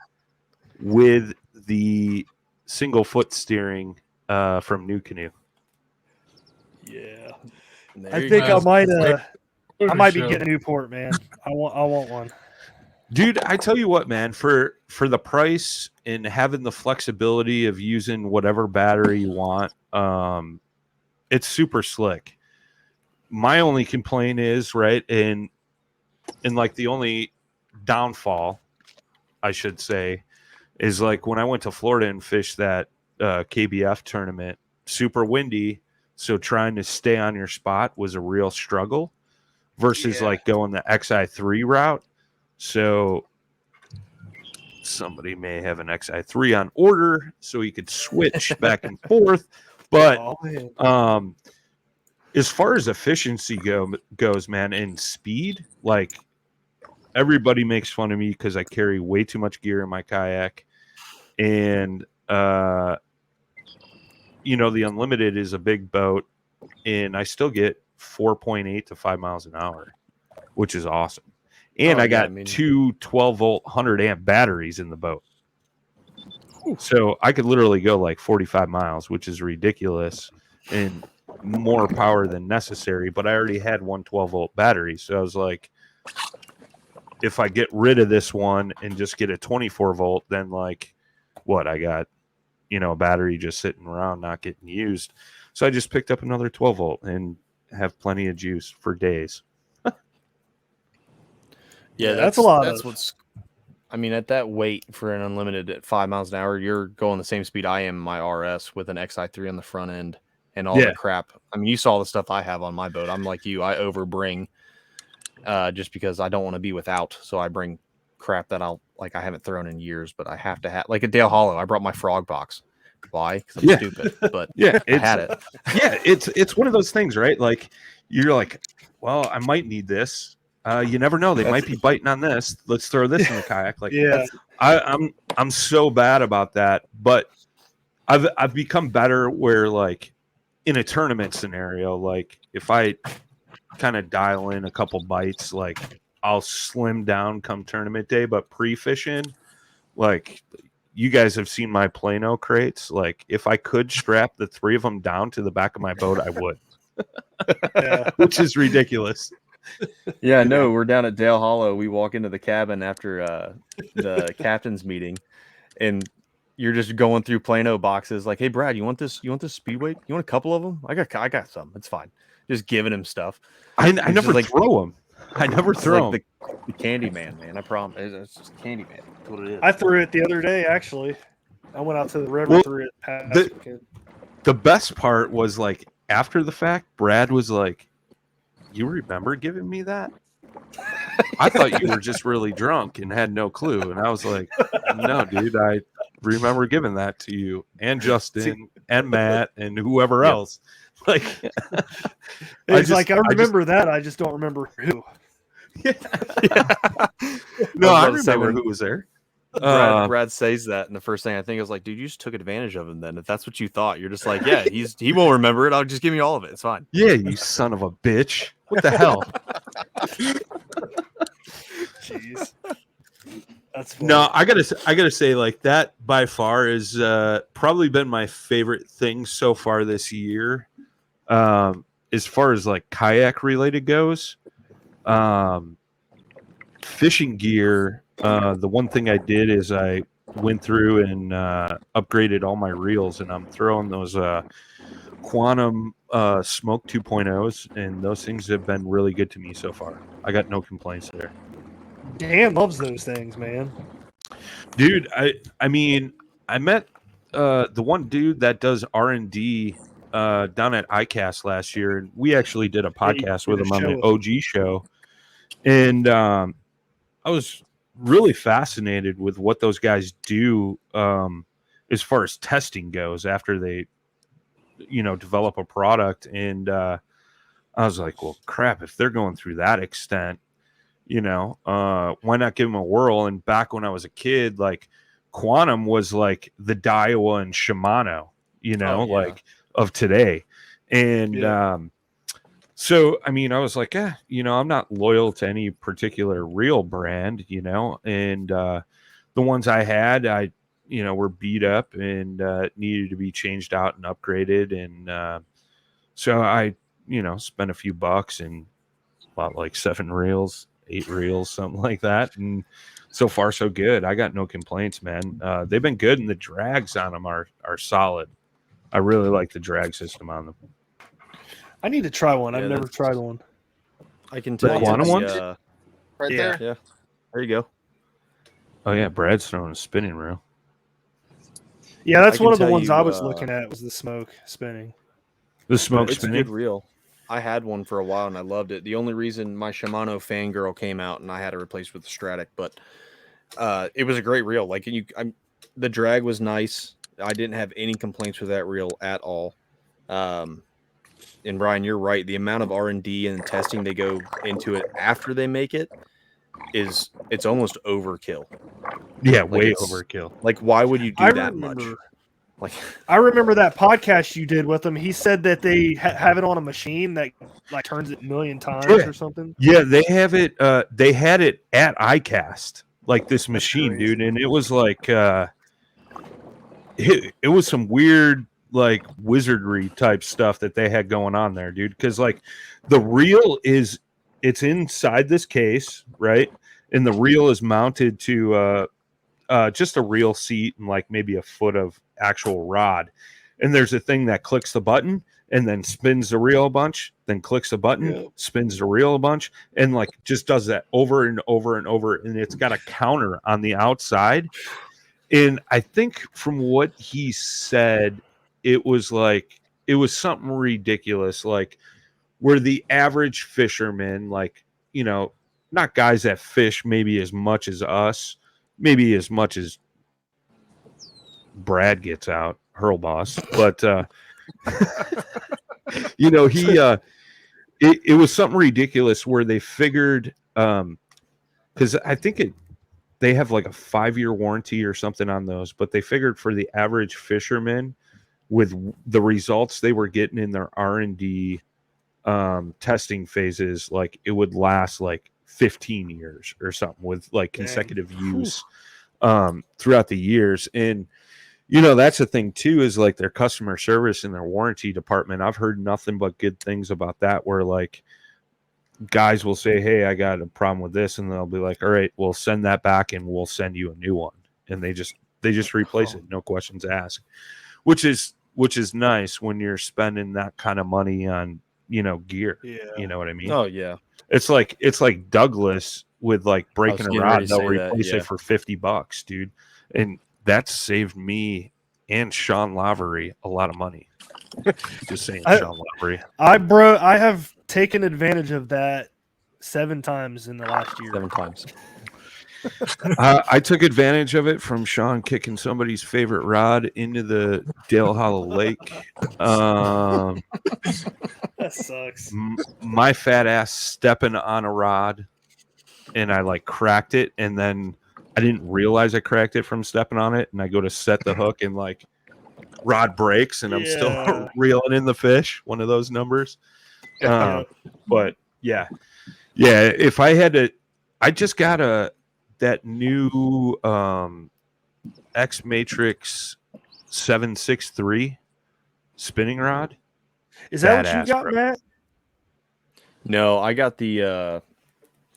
with the single foot steering from New Canoe. Yeah. There I you think go. I might be getting a Newport, man. I want one. Dude, I tell you what, man, for the price and having the flexibility of using whatever battery you want, it's super slick. My only complaint is, right, and like the only downfall, I should say, is like when I went to Florida and fished that KBF tournament, super windy, so trying to stay on your spot was a real struggle versus like going the XI3 route. So somebody may have an XI3 on order so you could switch back and forth. But as far as efficiency goes, man, and speed, like everybody makes fun of me because I carry way too much gear in my kayak. And, the Unlimited is a big boat, and I still get 4.8 to 5 miles an hour, which is awesome. And I got two 12-volt 100-amp batteries in the boat. So I could literally go like 45 miles, which is ridiculous and more power than necessary. But I already had one 12-volt battery. So I was like, if I get rid of this one and just get a 24-volt, then like what? I got, a battery just sitting around not getting used. So I just picked up another 12-volt and have plenty of juice for days. Yeah, that's a lot. At that weight for an Unlimited at 5 miles an hour, you're going the same speed I am in my RS with an XI3 on the front end and all the crap. I mean, you saw the stuff I have on my boat. I'm like you. I overbring just because I don't want to be without. So I bring crap that I haven't thrown in years, but I have to have. Like at Dale Hollow, I brought my frog box. Why? Because I'm stupid. But I had it. Yeah, it's one of those things, right? Like you're like, well, I might need this. You never know. They might be biting on this. Let's throw this in the kayak. Like, I'm so bad about that. But I've become better where, like, in a tournament scenario, like if I kind of dial in a couple bites, like I'll slim down come tournament day. But pre-fishing, like you guys have seen my Plano crates. Like if I could strap the 3 of them down to the back of my boat, I would. Which is ridiculous. Yeah, no, we're down at Dale Hollow. We walk into the cabin after the captain's meeting, and you're just going through Plano boxes. Like, hey, Brad, you want this? You want this speedweight? You want a couple of them? I got some. It's fine. Just giving him stuff. I never throw them. I never throw them. The candy man, man. I promise. It's just candy man. That's what it is. I threw it the other day. Actually, I went out to the river, threw it. The best part was like after the fact, Brad was like, "You remember giving me that? I thought you were just really drunk and had no clue." And I was like, "No, dude, I remember giving that to you and Justin and Matt and whoever else. Like, I remember that. I just don't remember who. Yeah. No, I remember who was there. Brad says that, and the first thing I think is like, dude, you just took advantage of him. Then, if that's what you thought, you're just like, yeah, he won't remember it. I'll just give me all of it. It's fine. Yeah, you son of a bitch. What the hell? Jeez. That's funny. No, I gotta say, like, that by far is probably been my favorite thing so far this year. As far as like kayak related goes, fishing gear. The one thing I did is I went through and upgraded all my reels, and I'm throwing those Quantum Smoke 2.0s, and those things have been really good to me so far. I got no complaints there. Dan loves those things, man. Dude, I mean, I met the one dude that does R&D down at ICAST last year, and we actually did a podcast with him on the OG show, and I was really fascinated with what those guys do as far as testing goes after they develop a product. And I was like, well, crap, if they're going through that extent, why not give them a whirl? And back when I was a kid, like, Quantum was like the Daiwa and Shimano, like of today. And so, I mean, I was like, I'm not loyal to any particular reel brand, and the ones I had, were beat up and needed to be changed out and upgraded. And so I, spent a few bucks and bought like 7 reels, 8 reels, something like that. And so far, so good. I got no complaints, man. They've been good, and the drags on them are solid. I really like the drag system on them. I need to try one. I've never tried one. I can tell you. Quantum one? Right there. Yeah. There you go. Oh, yeah. Brad's throwing a spinning reel. Yeah, that's one of the ones I was looking at was the smoke spinning. The smoke it's spinning? a good reel. I had one for a while, and I loved it. The only reason my Shimano Fangirl came out, and I had to replace with the Stratic, but it was a great reel. Like, the drag was nice. I didn't have any complaints with that reel at all. And Brian, you're right. The amount of R&D and testing they go into it after they make it it's almost overkill. Yeah, way overkill. Like, why would you do that much? Like, I remember that podcast you did with them. He said that they have it on a machine that like turns it a million times or something. Yeah, they have it. They had it at ICAST, like this machine, dude, and it was like it was some weird like wizardry type stuff that they had going on there, dude. Because like the reel it's inside this case, right? And the reel is mounted to just a reel seat and like maybe a foot of actual rod. And there's a thing that clicks the button and then spins the reel a bunch, then clicks the button, spins the reel a bunch, and like just does that over and over and over. And it's got a counter on the outside. And I think from what he said, it was something ridiculous, like where the average fisherman, like, not guys that fish maybe as much as us, maybe as much as Brad gets out, Hurlebaus, but it was something ridiculous where they figured, because I think they have like a 5-year warranty or something on those, but they figured for the average fisherman, with the results they were getting in their R&D testing phases, like it would last like 15 years or something with like consecutive use throughout the years. And that's the thing too, is like their customer service and their warranty department. I've heard nothing but good things about that, where like guys will say, hey, I got a problem with this, and they'll be like, all right, we'll send that back and we'll send you a new one. And they just replace it, no questions asked, which is nice when you're spending that kind of money on gear. You know what I mean? Oh yeah. It's like Douglas with like breaking a rod, they'll replace it for $50, dude. And that's saved me and Sean Lavery a lot of money. Just saying, Sean Lavery. I have taken advantage of that 7 times in the last year. 7 times. I took advantage of it from Sean kicking somebody's favorite rod into the Dale Hollow Lake. That sucks. My fat ass stepping on a rod, and I like cracked it, and then I didn't realize I cracked it from stepping on it, and I go to set the hook, and like rod breaks, and I'm still reeling in the fish. One of those numbers. But yeah. If I had to, I just got that new X Matrix 763 spinning rod. Is that what you got, bro. Matt? No, I got the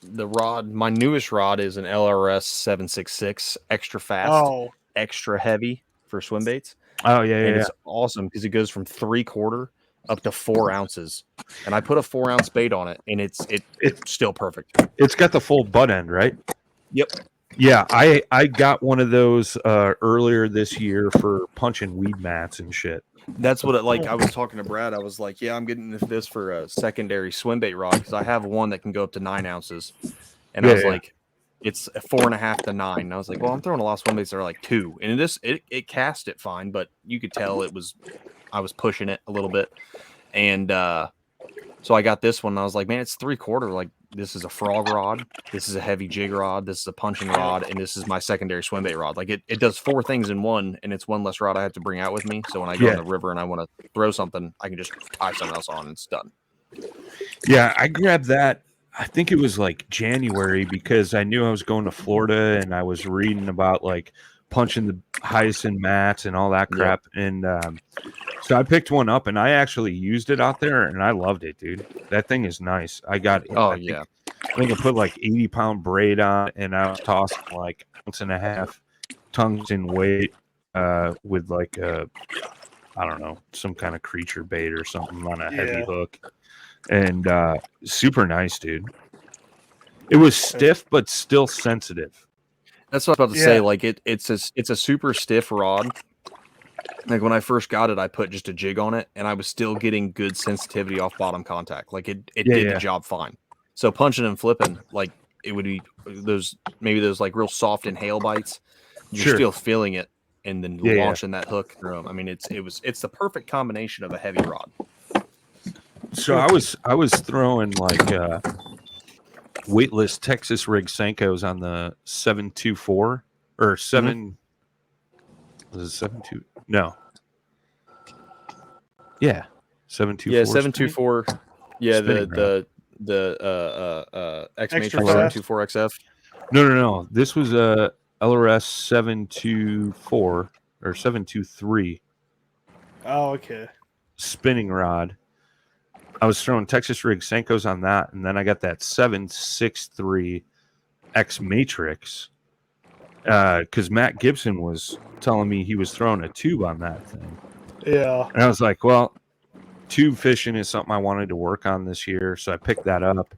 rod. My newest rod is an LRS 766, extra fast, extra heavy for swim baits. Oh yeah, and it's awesome because it goes from 3/4 up to 4 ounces, and I put a 4-ounce bait on it, and it's still perfect. It's got the full butt end, right? Yep. Yeah, I got one of those earlier this year for punching weed mats and shit. That's what I was talking to Brad. I was like, yeah, I'm getting this for a secondary swim bait rod because I have one that can go up to 9 ounces, and I was like, it's 4.5 to 9. And I was like, well, I'm throwing a lot of swim baits that are like 2, and it cast it fine, but you could tell I was pushing it a little bit. And so I got this one, and I was like, man, it's 3/4. Like, this is a frog rod, this is a heavy jig rod, this is a punching rod, and this is my secondary swim bait rod. Like, it does 4 things in one, and it's one less rod I have to bring out with me. So when I go in the river and I want to throw something, I can just tie something else on, and it's done. Yeah, I grabbed that. I think it was like January because I knew I was going to Florida, and I was reading about like punching the hyacinth mats and all that crap. And so I picked one up, and I actually used it out there, and I loved it, dude. That thing is nice. I got I think I put like 80-pound braid on, and I was tossing like 1.5 tungsten weight with like I don't know, some kind of creature bait or something on a heavy hook. And super nice, dude. It was stiff but still sensitive. That's what I was about to say. Like, it's a super stiff rod. Like, when I first got it, I put just a jig on it, and I was still getting good sensitivity off bottom contact. Like, it did the job fine. So punching and flipping, like, it would be those like real soft inhale bites. You're still feeling it, and then launching that hook through them. I mean, it's the perfect combination of a heavy rod. So I was throwing like weightless Texas rig Senkos on the 724 or 7. Was it 72? No. Yeah, 724. Yeah, 724. Yeah, the X Matrix 724 XF. No. This was a LRS 724 or 723. Oh, okay. Spinning rod. I was throwing Texas rig Senkos on that, and then I got that 763 X Matrix because Matt Gibson was telling me he was throwing a tube on that thing. Yeah. And I was like, well, tube fishing is something I wanted to work on this year, so I picked that up.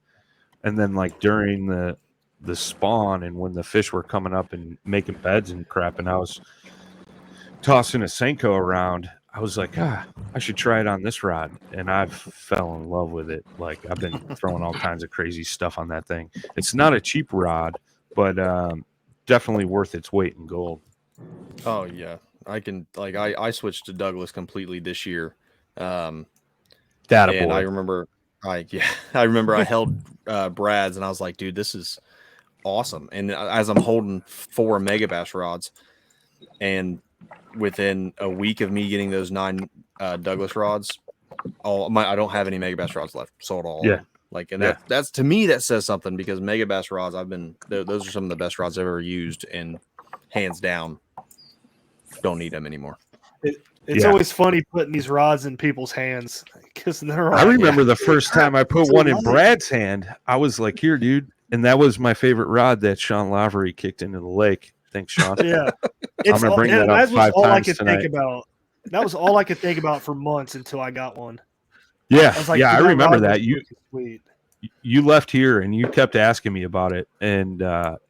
And then like during the spawn and when the fish were coming up and making beds and crap, and I was tossing a Senko around, I was like, I should try it on this rod. And I fell in love with it. Like, I've been throwing all kinds of crazy stuff on that thing. It's not a cheap rod, but definitely worth its weight in gold. Oh, yeah. I switched to Douglas completely this year. And I remember I held Brad's, and I was like, dude, this is awesome. And as I'm holding 4 Megabass rods, and within a week of me getting those 9 Douglas rods, I don't have any Megabass rods left. Sold all. Yeah. Like, and that's to me, that says something, because Megabass rods, those are some of the best rods I've ever used, and hands down, don't need them anymore. It's always funny putting these rods in people's hands, because they're. I remember the first time I put one in Brad's hand, I was like, "Here, dude," and that was my favorite rod that Sean Lavery kicked into the lake. Thanks, Sean. Yeah, I'm gonna bring that up 5 times tonight. That was all I could think about for months until I got one. Yeah, I was like, I remember that. Sweet. You left here and you kept asking me about it, and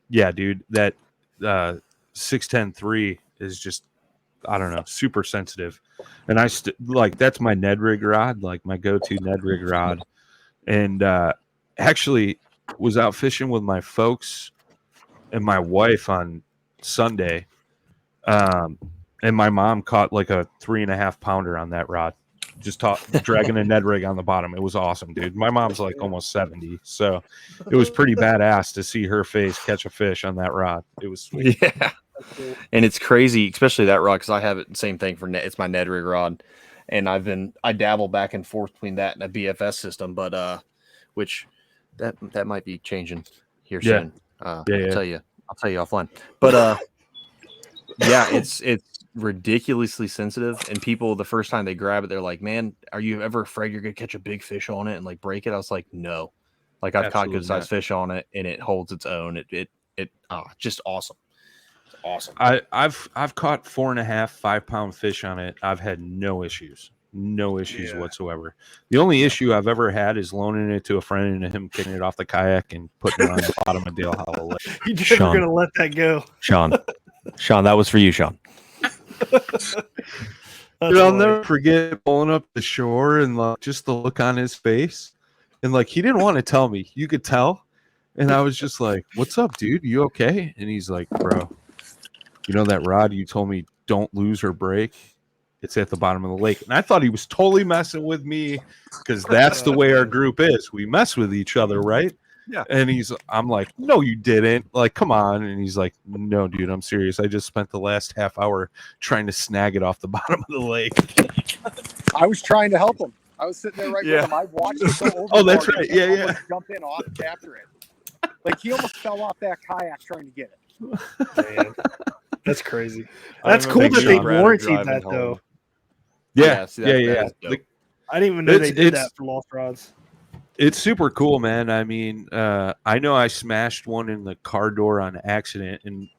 dude, that 610-3 is just, I don't know, super sensitive. And I that's my Ned rig rod, like my go-to Ned rig rod. And actually was out fishing with my folks and my wife on Sunday, and my mom caught like a 3.5 pounder on that rod, just dragging a Ned rig on the bottom. It was awesome, dude. My mom's like almost 70, so it was pretty badass to see her face catch a fish on that rod. It was sweet. Yeah, and it's crazy, especially that rod, because I have it same thing for it's my Ned rig rod, and I dabble back and forth between that and a BFS system, but which that might be changing here soon. I'll tell you offline, but yeah, it's ridiculously sensitive, and people the first time they grab it, they're like, man, are you ever afraid you're gonna catch a big fish on it and like break it? I was like, no, like I've caught good sized fish on it and it holds its own. It just awesome. It's awesome. I've caught 4.5, 5 pound fish on it. I've had no issues whatsoever. The only issue I've ever had is loaning it to a friend and him kicking it off the kayak and putting it on the bottom of Dale Hollow Lake. You're never gonna let that go, Sean, that was for you, Sean. Dude, I'll never forget pulling up the shore and like just the look on his face, and like he didn't want to tell me. You could tell, and I was just like, "What's up, dude? You okay?" And he's like, "Bro, you know that rod you told me don't lose or break? It's at the bottom of the lake." And I thought he was totally messing with me because that's the way our group is. We mess with each other, right? Yeah. And I'm like, "No, you didn't. Like, come on." And he's like, "No, dude, I'm serious. I just spent the last half hour trying to snag it off the bottom of the lake." I was trying to help him. I was sitting there with him. I watched him go over. Oh, that's right. Yeah. Jump in off and capture it. Like he almost fell off that kayak trying to get it. Man, that's crazy. That's cool that they warranted that though. Yeah. I didn't even know they did that for lost rods. It's super cool, man. I mean, I know I smashed one in the car door on accident, and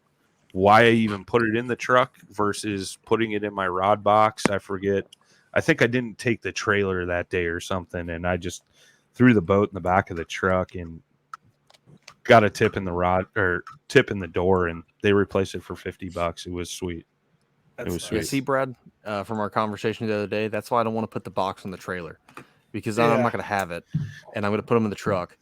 why I even put it in the truck versus putting it in my rod box, I forget. I think I didn't take the trailer that day or something, and I just threw the boat in the back of the truck and got a tip in the door, and they replaced it for $50. It was sweet. It was sweet. Yeah, see, Brad, from our conversation the other day, that's why I don't want to put the box on the trailer. Because I'm not going to have it, and I'm going to put them in the truck,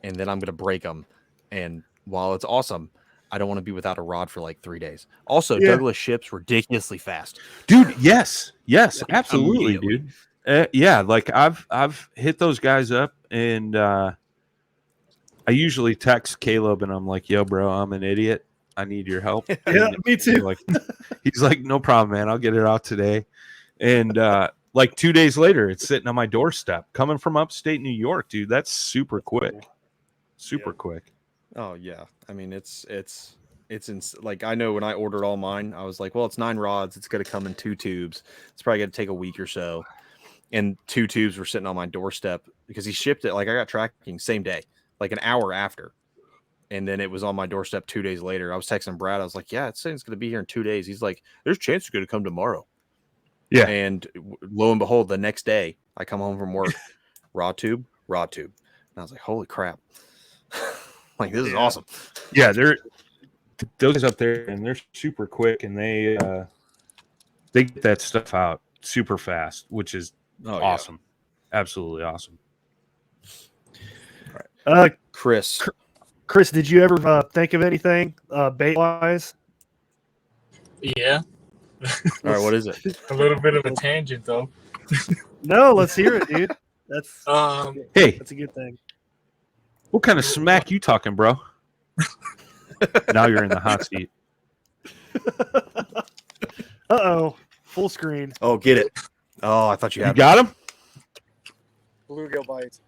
and then I'm going to break them. And while it's awesome, I don't want to be without a rod for like 3 days. Also, Douglas ships ridiculously fast, dude. Yes, absolutely, dude. Yeah, like I've hit those guys up, and I usually text Caleb, and I'm like, "Yo, bro, I'm an idiot. I need your help." Yeah, me too. He's like, "No problem, man. I'll get it out today." And like 2 days later, it's sitting on my doorstep, coming from upstate New York, dude. That's super quick, quick. Oh yeah, I mean it's like I know when I ordered all mine, I was like, well, it's 9 rods, it's gonna come in 2 tubes. It's probably gonna take a week or so, and 2 tubes were sitting on my doorstep because he shipped it. Like I got tracking same day, like an hour after, and then it was on my doorstep 2 days later. I was texting Brad. I was like, yeah, it's saying it's gonna be here in 2 days. He's like, there's a chance it's gonna come tomorrow. Yeah. And lo and behold, the next day I come home from work, rod tube. And I was like, holy crap. Like, this is awesome. Yeah. Those guys up there, and they're super quick, and they get that stuff out super fast, which is awesome. Yeah. Absolutely awesome. All right. Chris, did you ever think of anything bait wise? Yeah. All right, what is it? A little bit of a tangent, though. No, let's hear it, dude. That's hey, that's a good thing. What kind of smack you talking, bro? Now you're in the hot seat. Full screen. Oh, get it. Oh, I thought you had. You got him? Bluegill bite.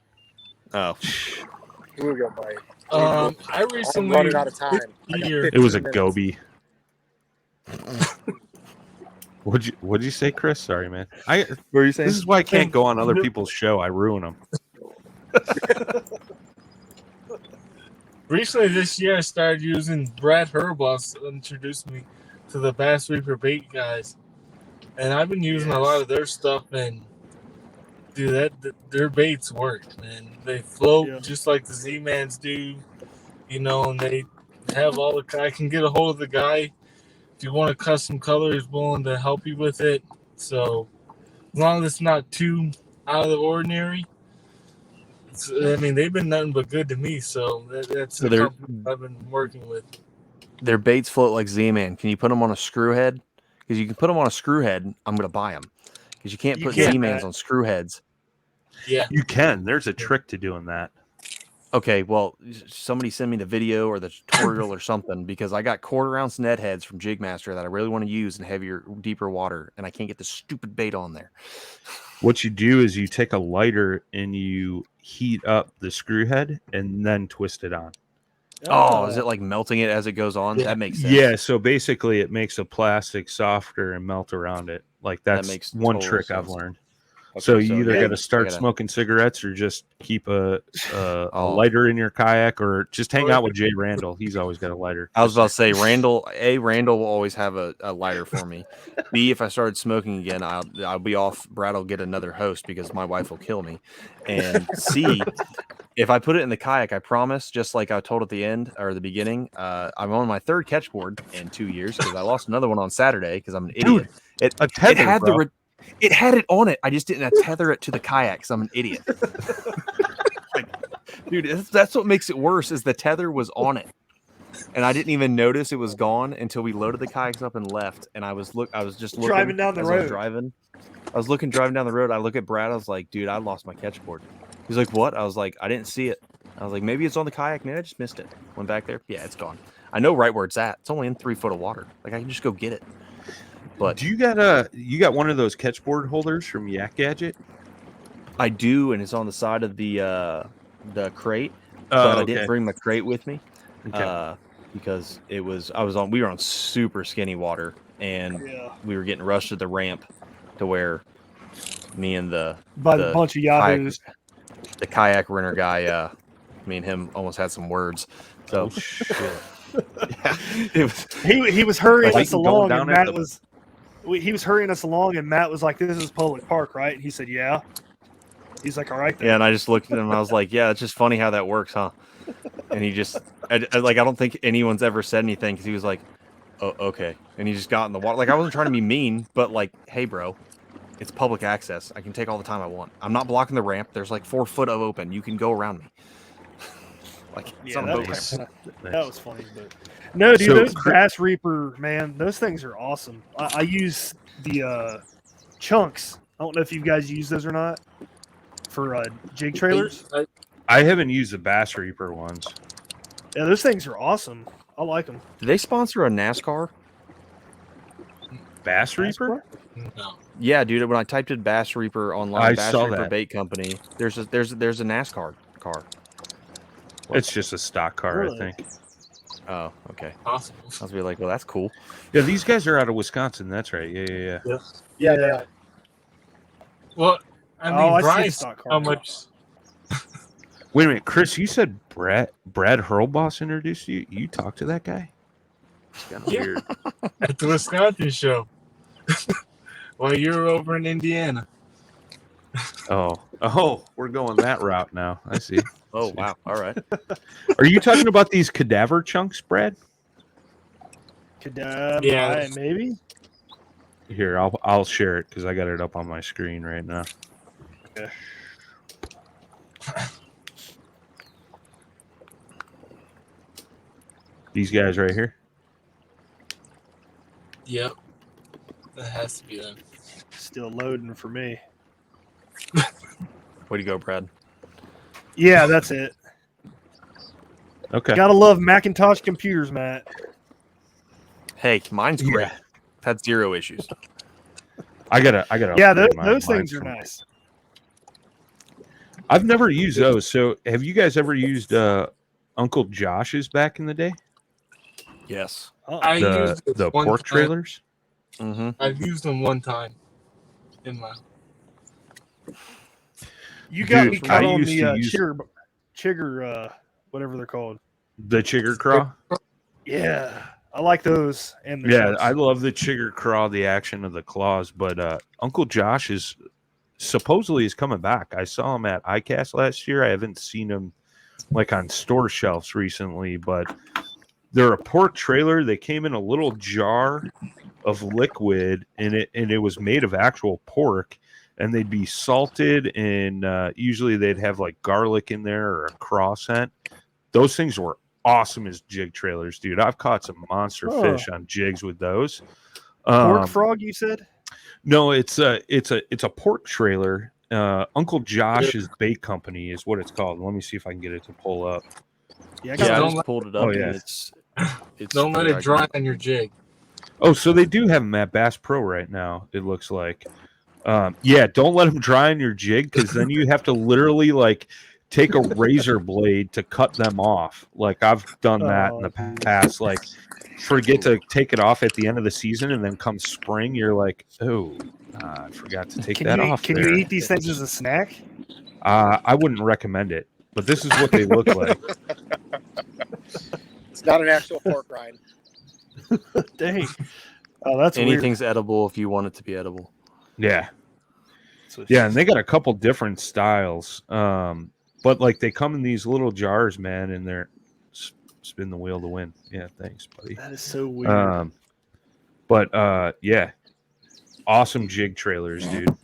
Oh. Bluegill bite. I recently. I'm running out of time. It was a goby. What'd you say, Chris? Sorry, man. What were you saying? This is why I can't go on other people's show. I ruin them. Recently this year, I started using Brad Hurlebaus to introduce me to the Bass Reaper bait guys, and I've been using a lot of their stuff. And dude, their baits work, man. They float just like the Z-Mans do, and they have all the. I can get a hold of the guy. If you want a custom color, he's willing to help you with it. So as long as it's not too out of the ordinary, they've been nothing but good to me. So that's the company I've been working with. Their baits float like Z-Man. Can you put them on a screw head? Because you can put them on a screw head. I'm going to buy them. Because you can't put Z-Mans on screw heads. Yeah. You can. There's a trick to doing that. Okay, well, somebody send me the video or the tutorial or something, because I got 1/4 ounce Ned heads from Jigmaster that I really want to use in heavier, deeper water, and I can't get the stupid bait on there. What you do is you take a lighter and you heat up the screw head and then twist it on. Oh, is it like melting it as it goes on? Yeah. That makes sense. Yeah, so basically it makes the plastic softer and melt around it. Like that's makes one total trick sense. I've learned. Okay, So you either yeah, got to start I gotta- smoking cigarettes or just keep a Oh. lighter in your kayak, or just hang out with Jay Randall. He's always got a lighter. I was about to say, Randall will always have a lighter for me. B, if I started smoking again, I'll be off. Brad will get another host because my wife will kill me. And C, if I put it in the kayak, I promise, just like I told at the end or the beginning, I'm on my 3rd catchboard in 2 years because I lost another one on Saturday because I'm an idiot. Dude, a tether, bro. It had it on it. I just didn't tether it to the kayak because I'm an idiot. Like, dude, that's what makes it worse is the tether was on it. And I didn't even notice it was gone until we loaded the kayaks up and left. And I was just looking driving down the road. driving down the road. I look at Brad. I was like, dude, I lost my catchboard. He's like, what? I was like, I didn't see it. I was like, maybe it's on the kayak. Maybe I just missed it. Went back there. Yeah, it's gone. I know right where it's at. It's only in 3 foot of water. Like I can just go get it. But do you got one of those catchboard holders from Yak Gadget? I do, and it's on the side of the crate. Oh, But I okay. didn't bring my crate with me. Okay. Because we were on super skinny water, and we were getting rushed to the ramp to where me and the bunch of yahoos, the kayak renter guy, me and him almost had some words. So yeah, he was hurrying Like us along, down and at he was hurrying us along, and Matt was like, "This is public park, right?" And he said, "Yeah." He's like, "All right, then." Yeah, and I just looked at him. And I was like, "Yeah, it's just funny how that works, huh?" And he just, I don't think anyone's ever said anything because he was like, "Oh, okay," and he just got in the water. Like I wasn't trying to be mean, but like, hey, bro, it's public access. I can take all the time I want. I'm not blocking the ramp. There's like 4 foot of open. You can go around me. Like, it's on a boat ramp. That was funny, but no, dude, So, those Bass Reaper, man, those things are awesome. I use the chunks. I don't know if you guys use those or not for jig trailers. I haven't used the Bass Reaper ones. Yeah, those things are awesome. I like them. Do they sponsor a NASCAR? Bass Reaper? No. Yeah, dude. When I typed in Bass Reaper online, I Bass saw Reaper that. Bait Company, there's a NASCAR car. It's just a stock car, Really? I think. Oh, okay. Possible. I was be like, well, that's cool. Yeah, these guys are out of Wisconsin. That's right. Yeah. Yeah. Well, I mean, I see a Brian, stock car. how much? Wait a minute, Chris. You said Brad Hurlebaus introduced you. You talked to that guy? It's kind of Yeah. weird. At the Wisconsin show. While you were over in Indiana. Oh, we're going that route now. I see. Oh, wow. All right. Are you talking about these cadaver chunks, Brad? Yeah. Maybe. Here, I'll share it because I got it up on my screen right now. Okay. These guys right here. Yep. That has to be them. Still loading for me. Way to go, Brad. Yeah, that's it. Okay. Gotta love Macintosh computers, Matt. Hey, mine's great. Yeah. Had 0 issues. I gotta. Yeah, upgrade mine. those Mine's things are from- nice. I've never used those. So, have you guys ever used Uncle Josh's back in the day? Yes. I The used it the one pork time. trailers. Mm-hmm. I've used them one time in my. You got Dude, me caught I on used the to use- chigger, whatever they're called. The chigger craw. Yeah, I like those. And the Yeah, chunks. I love the chigger craw, the action of the claws. But Uncle Josh is supposedly coming back. I saw him at ICAST last year. I haven't seen him like on store shelves recently, but they're a pork trailer. They came in a little jar of liquid, and it was made of actual pork, and they'd be salted, and usually they'd have like garlic in there or a craw scent. Those things were awesome as jig trailers, dude. I've caught some monster fish on jigs with those. Pork frog, you said? No, it's a pork trailer. Uncle Josh's Bait Company is what it's called. Let me see if I can get it to pull up. Yeah, I just pulled it up. Yeah. And it's don't let it dry on your jig. Oh, so they do have them at Bass Pro right now, it looks like. Yeah, don't let them dry on your jig, because then you have to literally like take a razor blade to cut them off. Like I've done that in the past. Like forget to take it off at the end of the season, and then come spring, you're like, oh, I forgot to take that off. Can you eat these things as a snack? I wouldn't recommend it, but this is what they look like. It's not an actual pork rind. Dang. Oh, that's anything's weird. edible if you want it to be edible. Yeah. Yeah, and they got a couple different styles. But like they come in these little jars, man, and they're spin the wheel to win. Yeah, thanks, buddy. That is so weird. But yeah. Awesome jig trailers, dude.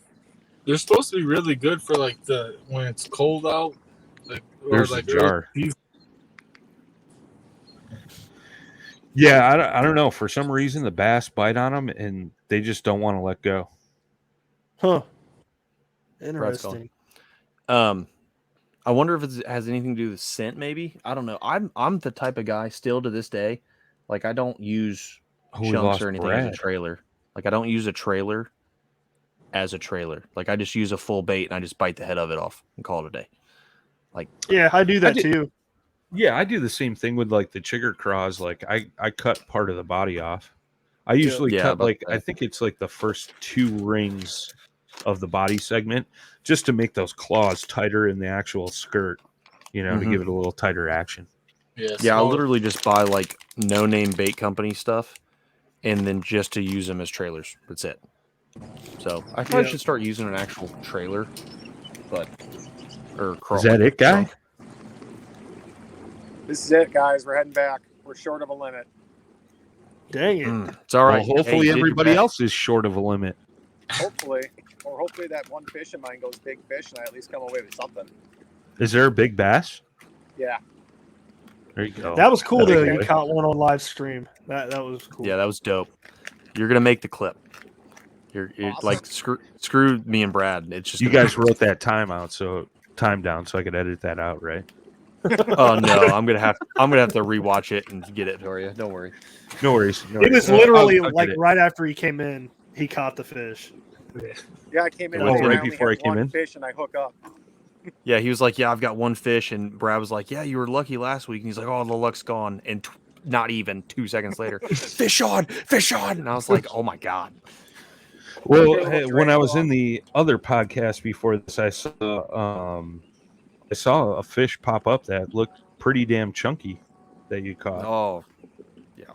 They're supposed to be really good for like when it's cold out. There's a jar. Yeah, I don't know. For some reason, the bass bite on them, and they just don't want to let go. Huh. Interesting. I wonder if it has anything to do with scent. Maybe, I don't know. I'm the type of guy still to this day, like I don't use chunks or anything as a trailer. Like I don't use a trailer as a trailer. Like I just use a full bait and I just bite the head of it off and call it a day. Like yeah, I do that too. Yeah, I do the same thing with like the chigger craws. Like I cut part of the body off. I usually cut like I think it's like the first 2 rings of the body segment, just to make those claws tighter in the actual skirt, you know, to give it a little tighter action. Yeah, I literally just buy like no-name bait company stuff, and then just to use them as trailers. That's it. So I probably should start using an actual trailer, Is that it, guy? This is it, guys. We're heading back. We're short of a limit. Dang it. It's all right. Well, hopefully everybody else is short of a limit. Hopefully. Or hopefully that one fish of mine goes big fish and I at least come away with something. Is there a big bass? Yeah. There you go. That was cool though. You caught one on live stream. That was cool. Yeah, that was dope. You're gonna make the clip. You're awesome. Like screw me and Brad. It's just you guys wrote that time down so I could edit that out, right? Oh no, I'm gonna have to rewatch it and get it for you. Don't worry. No worries. It was literally like right after he came in, he caught the fish. Yeah, I came in right before I came in. Fish and I hook up. Yeah, he was like, "Yeah, I've got one fish," and Brad was like, "Yeah, you were lucky last week." And he's like, "Oh, the luck's gone." And not even 2 seconds later, fish on. And I was like, "Oh my god." Well, when I was in the other podcast before this, I saw a fish pop up that looked pretty damn chunky that you caught. Oh, yeah.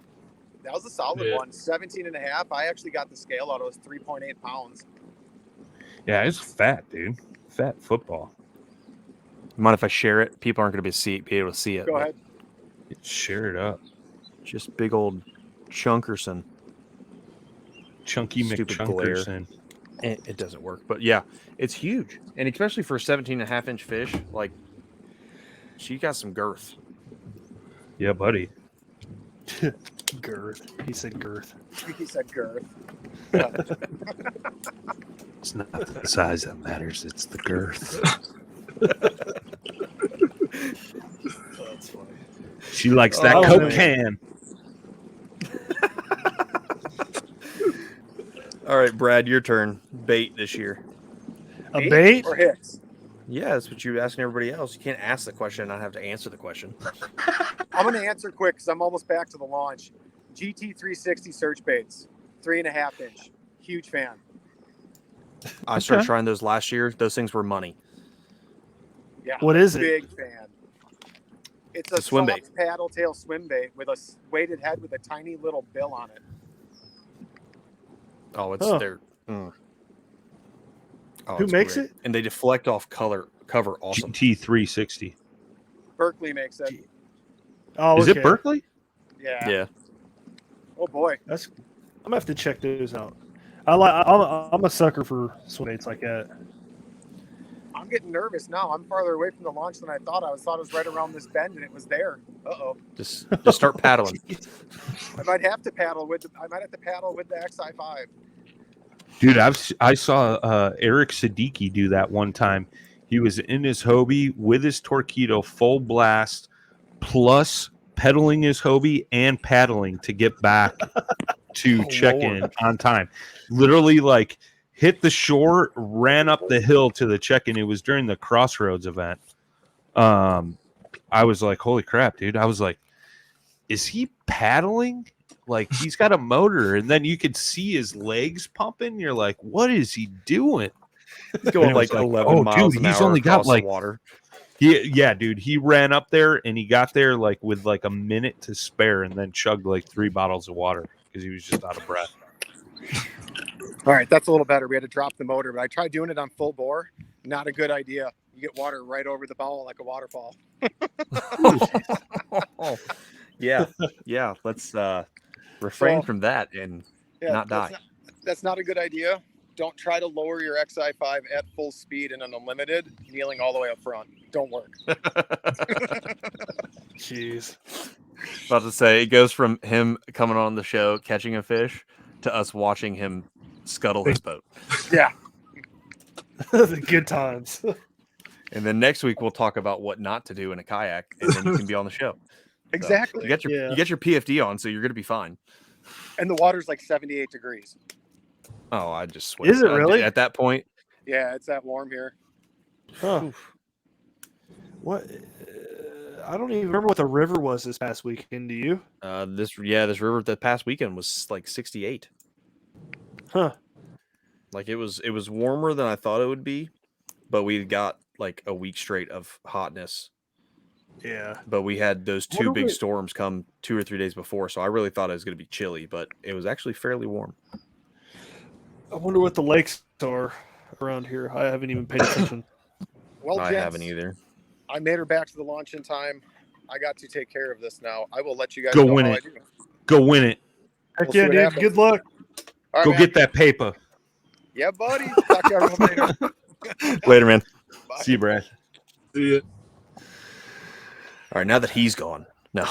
That was a solid one. 17 and a half. I actually got the scale out. It was 3.8 pounds. Yeah, it's fat, dude. Fat football. Mind if I share it? People aren't going to be able to see it. Go ahead. Share it up. Just big old Chunkerson. Chunky McChunkerson. It doesn't work, but yeah, it's huge, and especially for a 17.5-inch fish, like she got some girth. Yeah, buddy. Girth. He said girth. He said girth. It's not the size that matters; it's the girth. That's funny. She likes that Coke can. All right, Brad, your turn. Bait this year. A bait or hits? Yeah, that's what you're asking everybody else. You can't ask the question and not have to answer the question. I'm going to answer quick because I'm almost back to the launch. GT360 search baits, 3.5-inch. Huge fan. I started trying those last year. Those things were money. Yeah. What is it? Big fan. It's a swim soft bait. paddle tail swim bait with a weighted head with a tiny little bill on it. Oh, it's there. Oh, who makes it? And they deflect off cover awesome. GT360. Berkeley makes it. Oh, is it Berkeley? Yeah. Yeah. Oh boy. I'm gonna have to check those out. I'm a sucker for swim baits like that. I'm getting nervous now. I'm farther away from the launch than I thought. I thought it was right around this bend, and it was there. Uh-oh. Just start paddling. I might have to paddle with the XI5. Dude, I saw Eric Siddiqui do that one time. He was in his Hobie with his Torqeedo full blast, plus pedaling his Hobie and paddling to get back to check in on time. Literally, like, hit the shore, ran up the hill to the check-in. It was during the Crossroads event. I was like, holy crap, dude. I was like, is he paddling? Like, he's got a motor, and then you could see his legs pumping. You're like, what is he doing? He's going like 11 miles an hour. He's only got like water. Yeah, dude. He ran up there, and he got there like with like a minute to spare, and then chugged like 3 bottles of water because he was just out of breath. All right, that's a little better. We had to drop the motor, but I tried doing it on full bore. Not a good idea. You get water right over the bowl like a waterfall. Yeah. Let's refrain from that and not die. That's not a good idea. Don't try to lower your XI5 at full speed in an unlimited, kneeling all the way up front. Don't work. Jeez. About to say, it goes from him coming on the show, catching a fish, to us watching him scuttle his boat. Yeah. The good times. And then next week we'll talk about what not to do in a kayak, and then you can be on the show. Exactly. So you get your PFD on, so you're going to be fine. And the water's like 78 degrees. Oh, I just sweat. Is it really? At that point? Yeah, it's that warm here. Huh. What? I don't even remember what the river was this past weekend. Do you? This river the past weekend was like 68. Huh. Like it was warmer than I thought it would be, but we got like a week straight of hotness. Yeah. But we had those 2 big storms come 2 or 3 days before, so I really thought it was going to be chilly, but it was actually fairly warm. I wonder what the lakes are around here. I haven't even paid attention. Well, I gents, haven't either. I made her back to the launch in time. I got to take care of this now. I will let you guys Go know win how it. I do. Go win it. Heck We'll yeah, see what dude. happens. Good luck. All right, Go man. get that paper. Yeah, buddy. Talk to everyone later. Later, man. Bye. See you, Brad. See ya. All right, now that he's gone. No.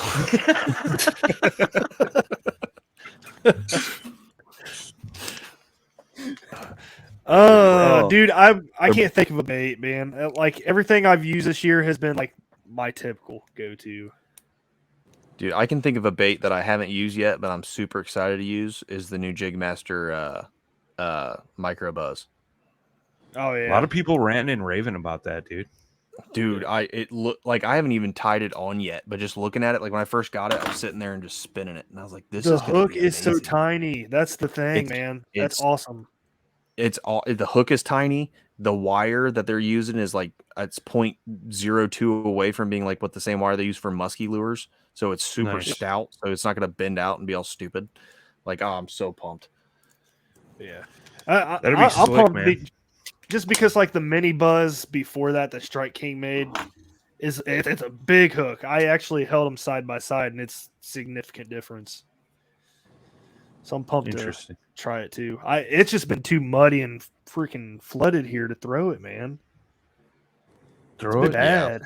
Dude, I can't think of a bait, man. Like everything I've used this year has been like my typical go-to. Dude, I can think of a bait that I haven't used yet, but I'm super excited to use is the new Jigmaster Micro Buzz. Oh yeah. A lot of people ranting and raving about that, dude. Dude, it look like I haven't even tied it on yet, but just looking at it, like when I first got it, I was sitting there and just spinning it, and I was like, "This the is gonna hook be is so amazing." tiny. That's the thing, man. That's awesome. It's all the hook is tiny. The wire that they're using is like it's 0.02 away from being like what the same wire they use for musky lures. So it's super stout, so it's not gonna bend out and be all stupid. Like, oh, I'm so pumped. Yeah, That'd be slick, man. Just because like the mini Buzz before that Strike King made it's a big hook. I actually held them side by side, and it's significant difference. So I'm pumped to try it too. It's just been too muddy and freaking flooded here to throw it, man. Throw it bad.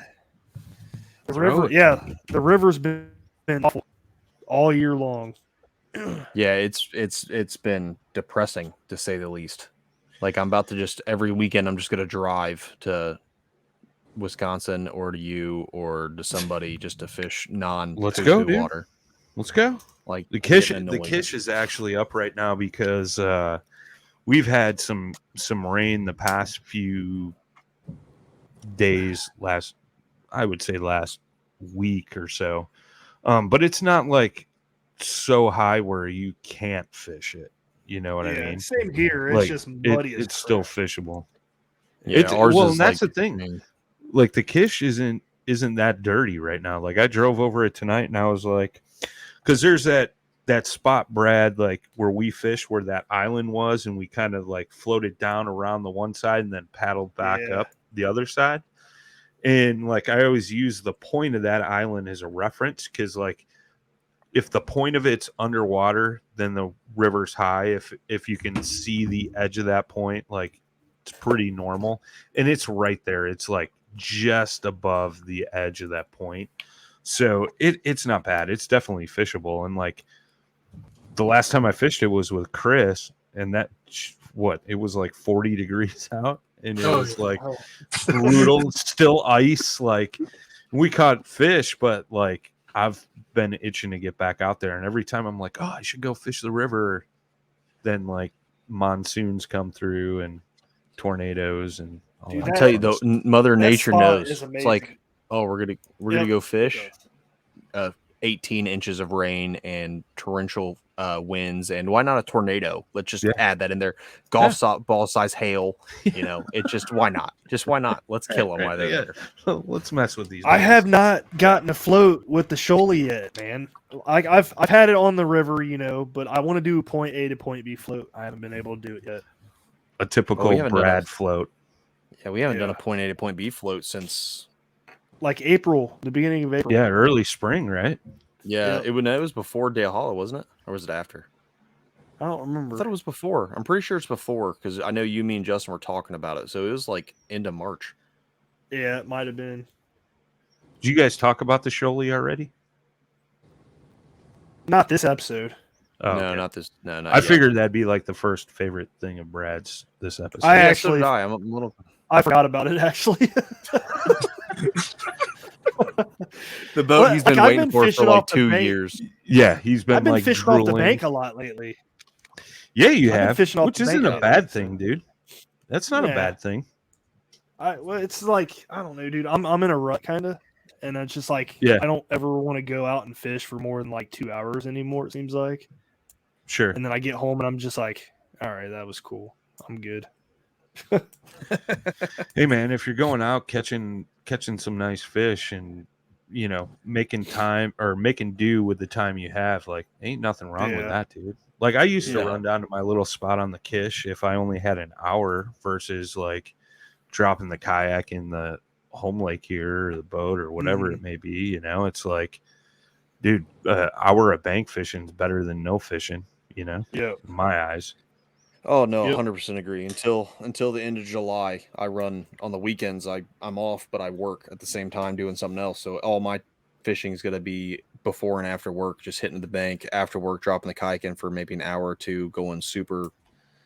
Yeah. The river's been awful all year long. Yeah, it's been depressing to say the least. Like I'm about to just every weekend I'm just gonna drive to Wisconsin or to you or to somebody just to fish Let's go, dude. water. Let's go. Like the Kish is actually up right now because we've had some rain the past few days, last week or so. But it's not like so high where you can't fish it. You know what I mean? Same here. It's just muddy as it's still fishable. Yeah, and that's the thing. Like the Kish isn't that dirty right now. Like I drove over it tonight and I was like, because there's that spot, Brad, like where we fish, where that island was, and we kind of like floated down around the one side and then paddled back up the other side. And like I always use the point of that island as a reference because like if the point of it's underwater, then the river's high. If you can see the edge of that point, like it's pretty normal, and it's right there. It's like just above the edge of that point, so it's not bad. It's definitely fishable. And like the last time I fished it was with Chris, and it was like 40 degrees out, and it was like brutal, still ice. Like we caught fish, but like I've been itching to get back out there, and every time I'm like, oh, I should go fish the river, then like monsoons come through and tornadoes and all I tell you though, Mother Nature knows. It's like, oh, we're gonna go fish. 18 inches of rain and torrential winds, and why not a tornado? Let's just add that in there. Golf ball size hail. You know, it's just why not? Just why not? Let's kill them while they're there. Let's mess with these. I have not gotten afloat with the shoalie yet, man. I've had it on the river, you know, but I want to do point A to point B float. I haven't been able to do it yet. A typical Brad float. Yeah, we haven't done a point A to point B float since like April, the beginning of April. Yeah, early spring, right? Yeah, it was before Dale Hollow, wasn't it? Or was it after? I don't remember. I thought it was before. I'm pretty sure it's before because I know you, me, and Justin were talking about it. So it was like end of March. Yeah, it might have been. Did you guys talk about the shoalie already? Not this episode. Oh, no, okay. not this. No, not I yet. Figured that'd be like the first favorite thing of Brad's this episode. I'm a little. I forgot about it actually. The boat he's been waiting for like 2 years. Yeah, he's been. I've been like fishing drooling. off the bank a lot lately. Yeah, you have, fishing off which the isn't bank a bad thing, dude. That's not a bad thing. Well, it's like I don't know, dude. I'm in a rut kind of, and it's just like I don't ever want to go out and fish for more than like 2 hours anymore. It seems like. Sure. And then I get home and I'm just like, all right, that was cool. I'm good. Hey man, if you're going out catching some nice fish and you know making time or making do with the time you have, like ain't nothing wrong with that, dude. Like I used to run down to my little spot on the Kish if I only had an hour versus like dropping the kayak in the home lake here or the boat or whatever it may be. You know, it's like, dude, hour of bank fishing is better than no fishing. You know, in my eyes. Oh no, 100% agree. Until the end of July, I run on the weekends. I'm off, but I work at the same time doing something else. So all my fishing is going to be before and after work, just hitting the bank after work, dropping the kayak in for maybe an hour or two, going super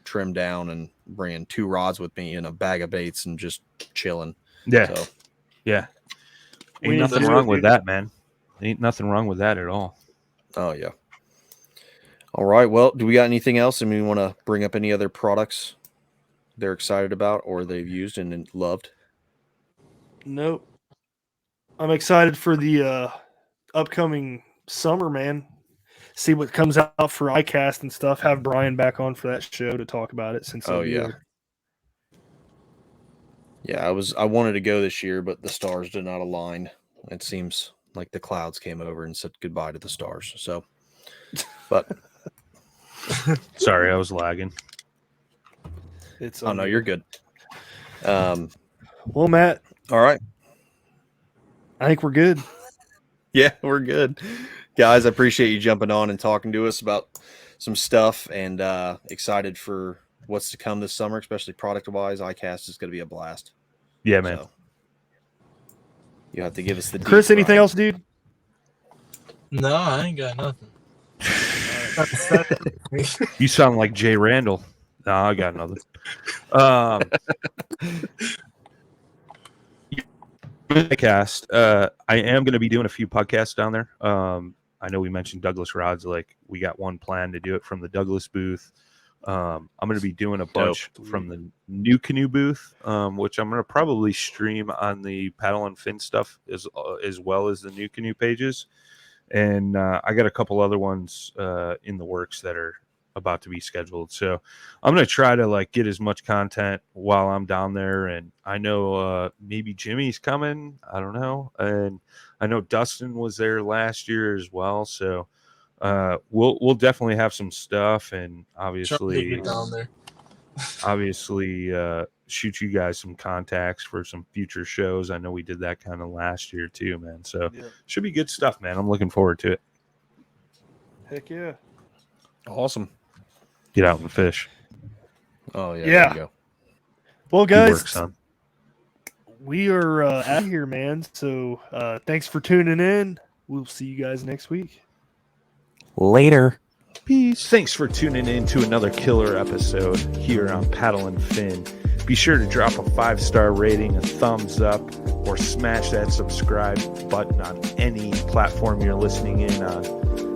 trimmed down and bringing 2 rods with me and a bag of baits and just chilling. Yeah. So, yeah. Ain't nothing wrong with that, man. Ain't nothing wrong with that at all. Oh yeah. All right. Well, do we got anything else? And we want to bring up any other products they're excited about or they've used and loved? Nope. I'm excited for the upcoming summer, man. See what comes out for iCast and stuff. Have Brian back on for that show to talk about it. Since yeah, I wanted to go this year, but the stars did not align. It seems like the clouds came over and said goodbye to the stars. So, but sorry, I was lagging. Oh no, you're good. Well, Matt. All right. I think we're good. Yeah, we're good. Guys, I appreciate you jumping on and talking to us about some stuff and excited for what's to come this summer, especially product-wise. iCast is going to be a blast. Yeah, man. So, you have to give us the Chris, anything else, dude? No, I ain't got nothing. You sound like Jay Randall. No, I got nothing. Podcast. I am going to be doing a few podcasts down there. I know we mentioned Douglas Rods. Like we got one plan to do it from the Douglas booth. I'm going to be doing a bunch from the New Canoe booth, which I'm going to probably stream on the Paddle and Fin stuff as well as the New Canoe pages. And I got a couple other ones in the works that are about to be scheduled. So I'm going to try to like get as much content while I'm down there. And I know maybe Jimmy's coming. I don't know. And I know Dustin was there last year as well. So we'll definitely have some stuff, and obviously down there. Shoot you guys some contacts for some future shows. I know we did that kind of last year too, man. So should be good stuff, man. I'm looking forward to it. Heck yeah. Awesome. Get out and fish. Oh yeah. Yeah. There you go. Well, he guys, works on. We are out here, man. So thanks for tuning in. We'll see you guys next week. Later. Peace. Thanks for tuning in to another killer episode here on Paddle and Fin. Be sure to drop a 5-star rating, a thumbs up, or smash that subscribe button on any platform you're listening in on.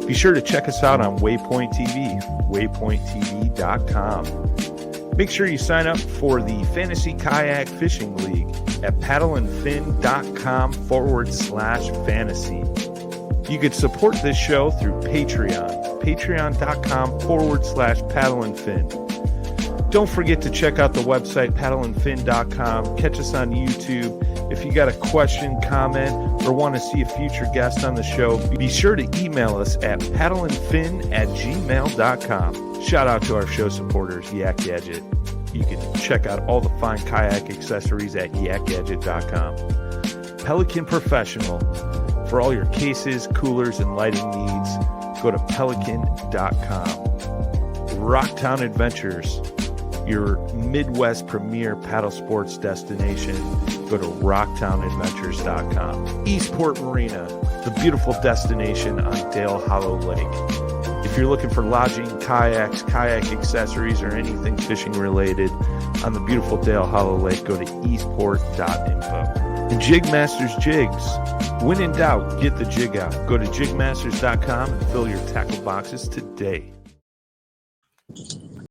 Be sure to check us out on Waypoint TV, waypointtv.com. Make sure you sign up for the Fantasy Kayak Fishing League at paddleandfin.com/fantasy. You could support this show through Patreon, patreon.com/paddleandfin. Don't forget to check out the website, paddleandfin.com. Catch us on YouTube. If you got a question, comment, or want to see a future guest on the show, be sure to email us at paddleandfin@gmail.com. Shout out to our show supporters, Yak Gadget. You can check out all the fine kayak accessories at yakgadget.com. Pelican Professional. For all your cases, coolers, and lighting needs, go to pelican.com. Rocktown Adventures, your Midwest premier paddle sports destination. Go to rocktownadventures.com. Eastport Marina, the beautiful destination on Dale Hollow Lake. If you're looking for lodging, kayaks, kayak accessories, or anything fishing related on the beautiful Dale Hollow Lake, go to eastport.info. And Jigmasters Jigs. When in doubt, get the jig out. Go to jigmasters.com and fill your tackle boxes today.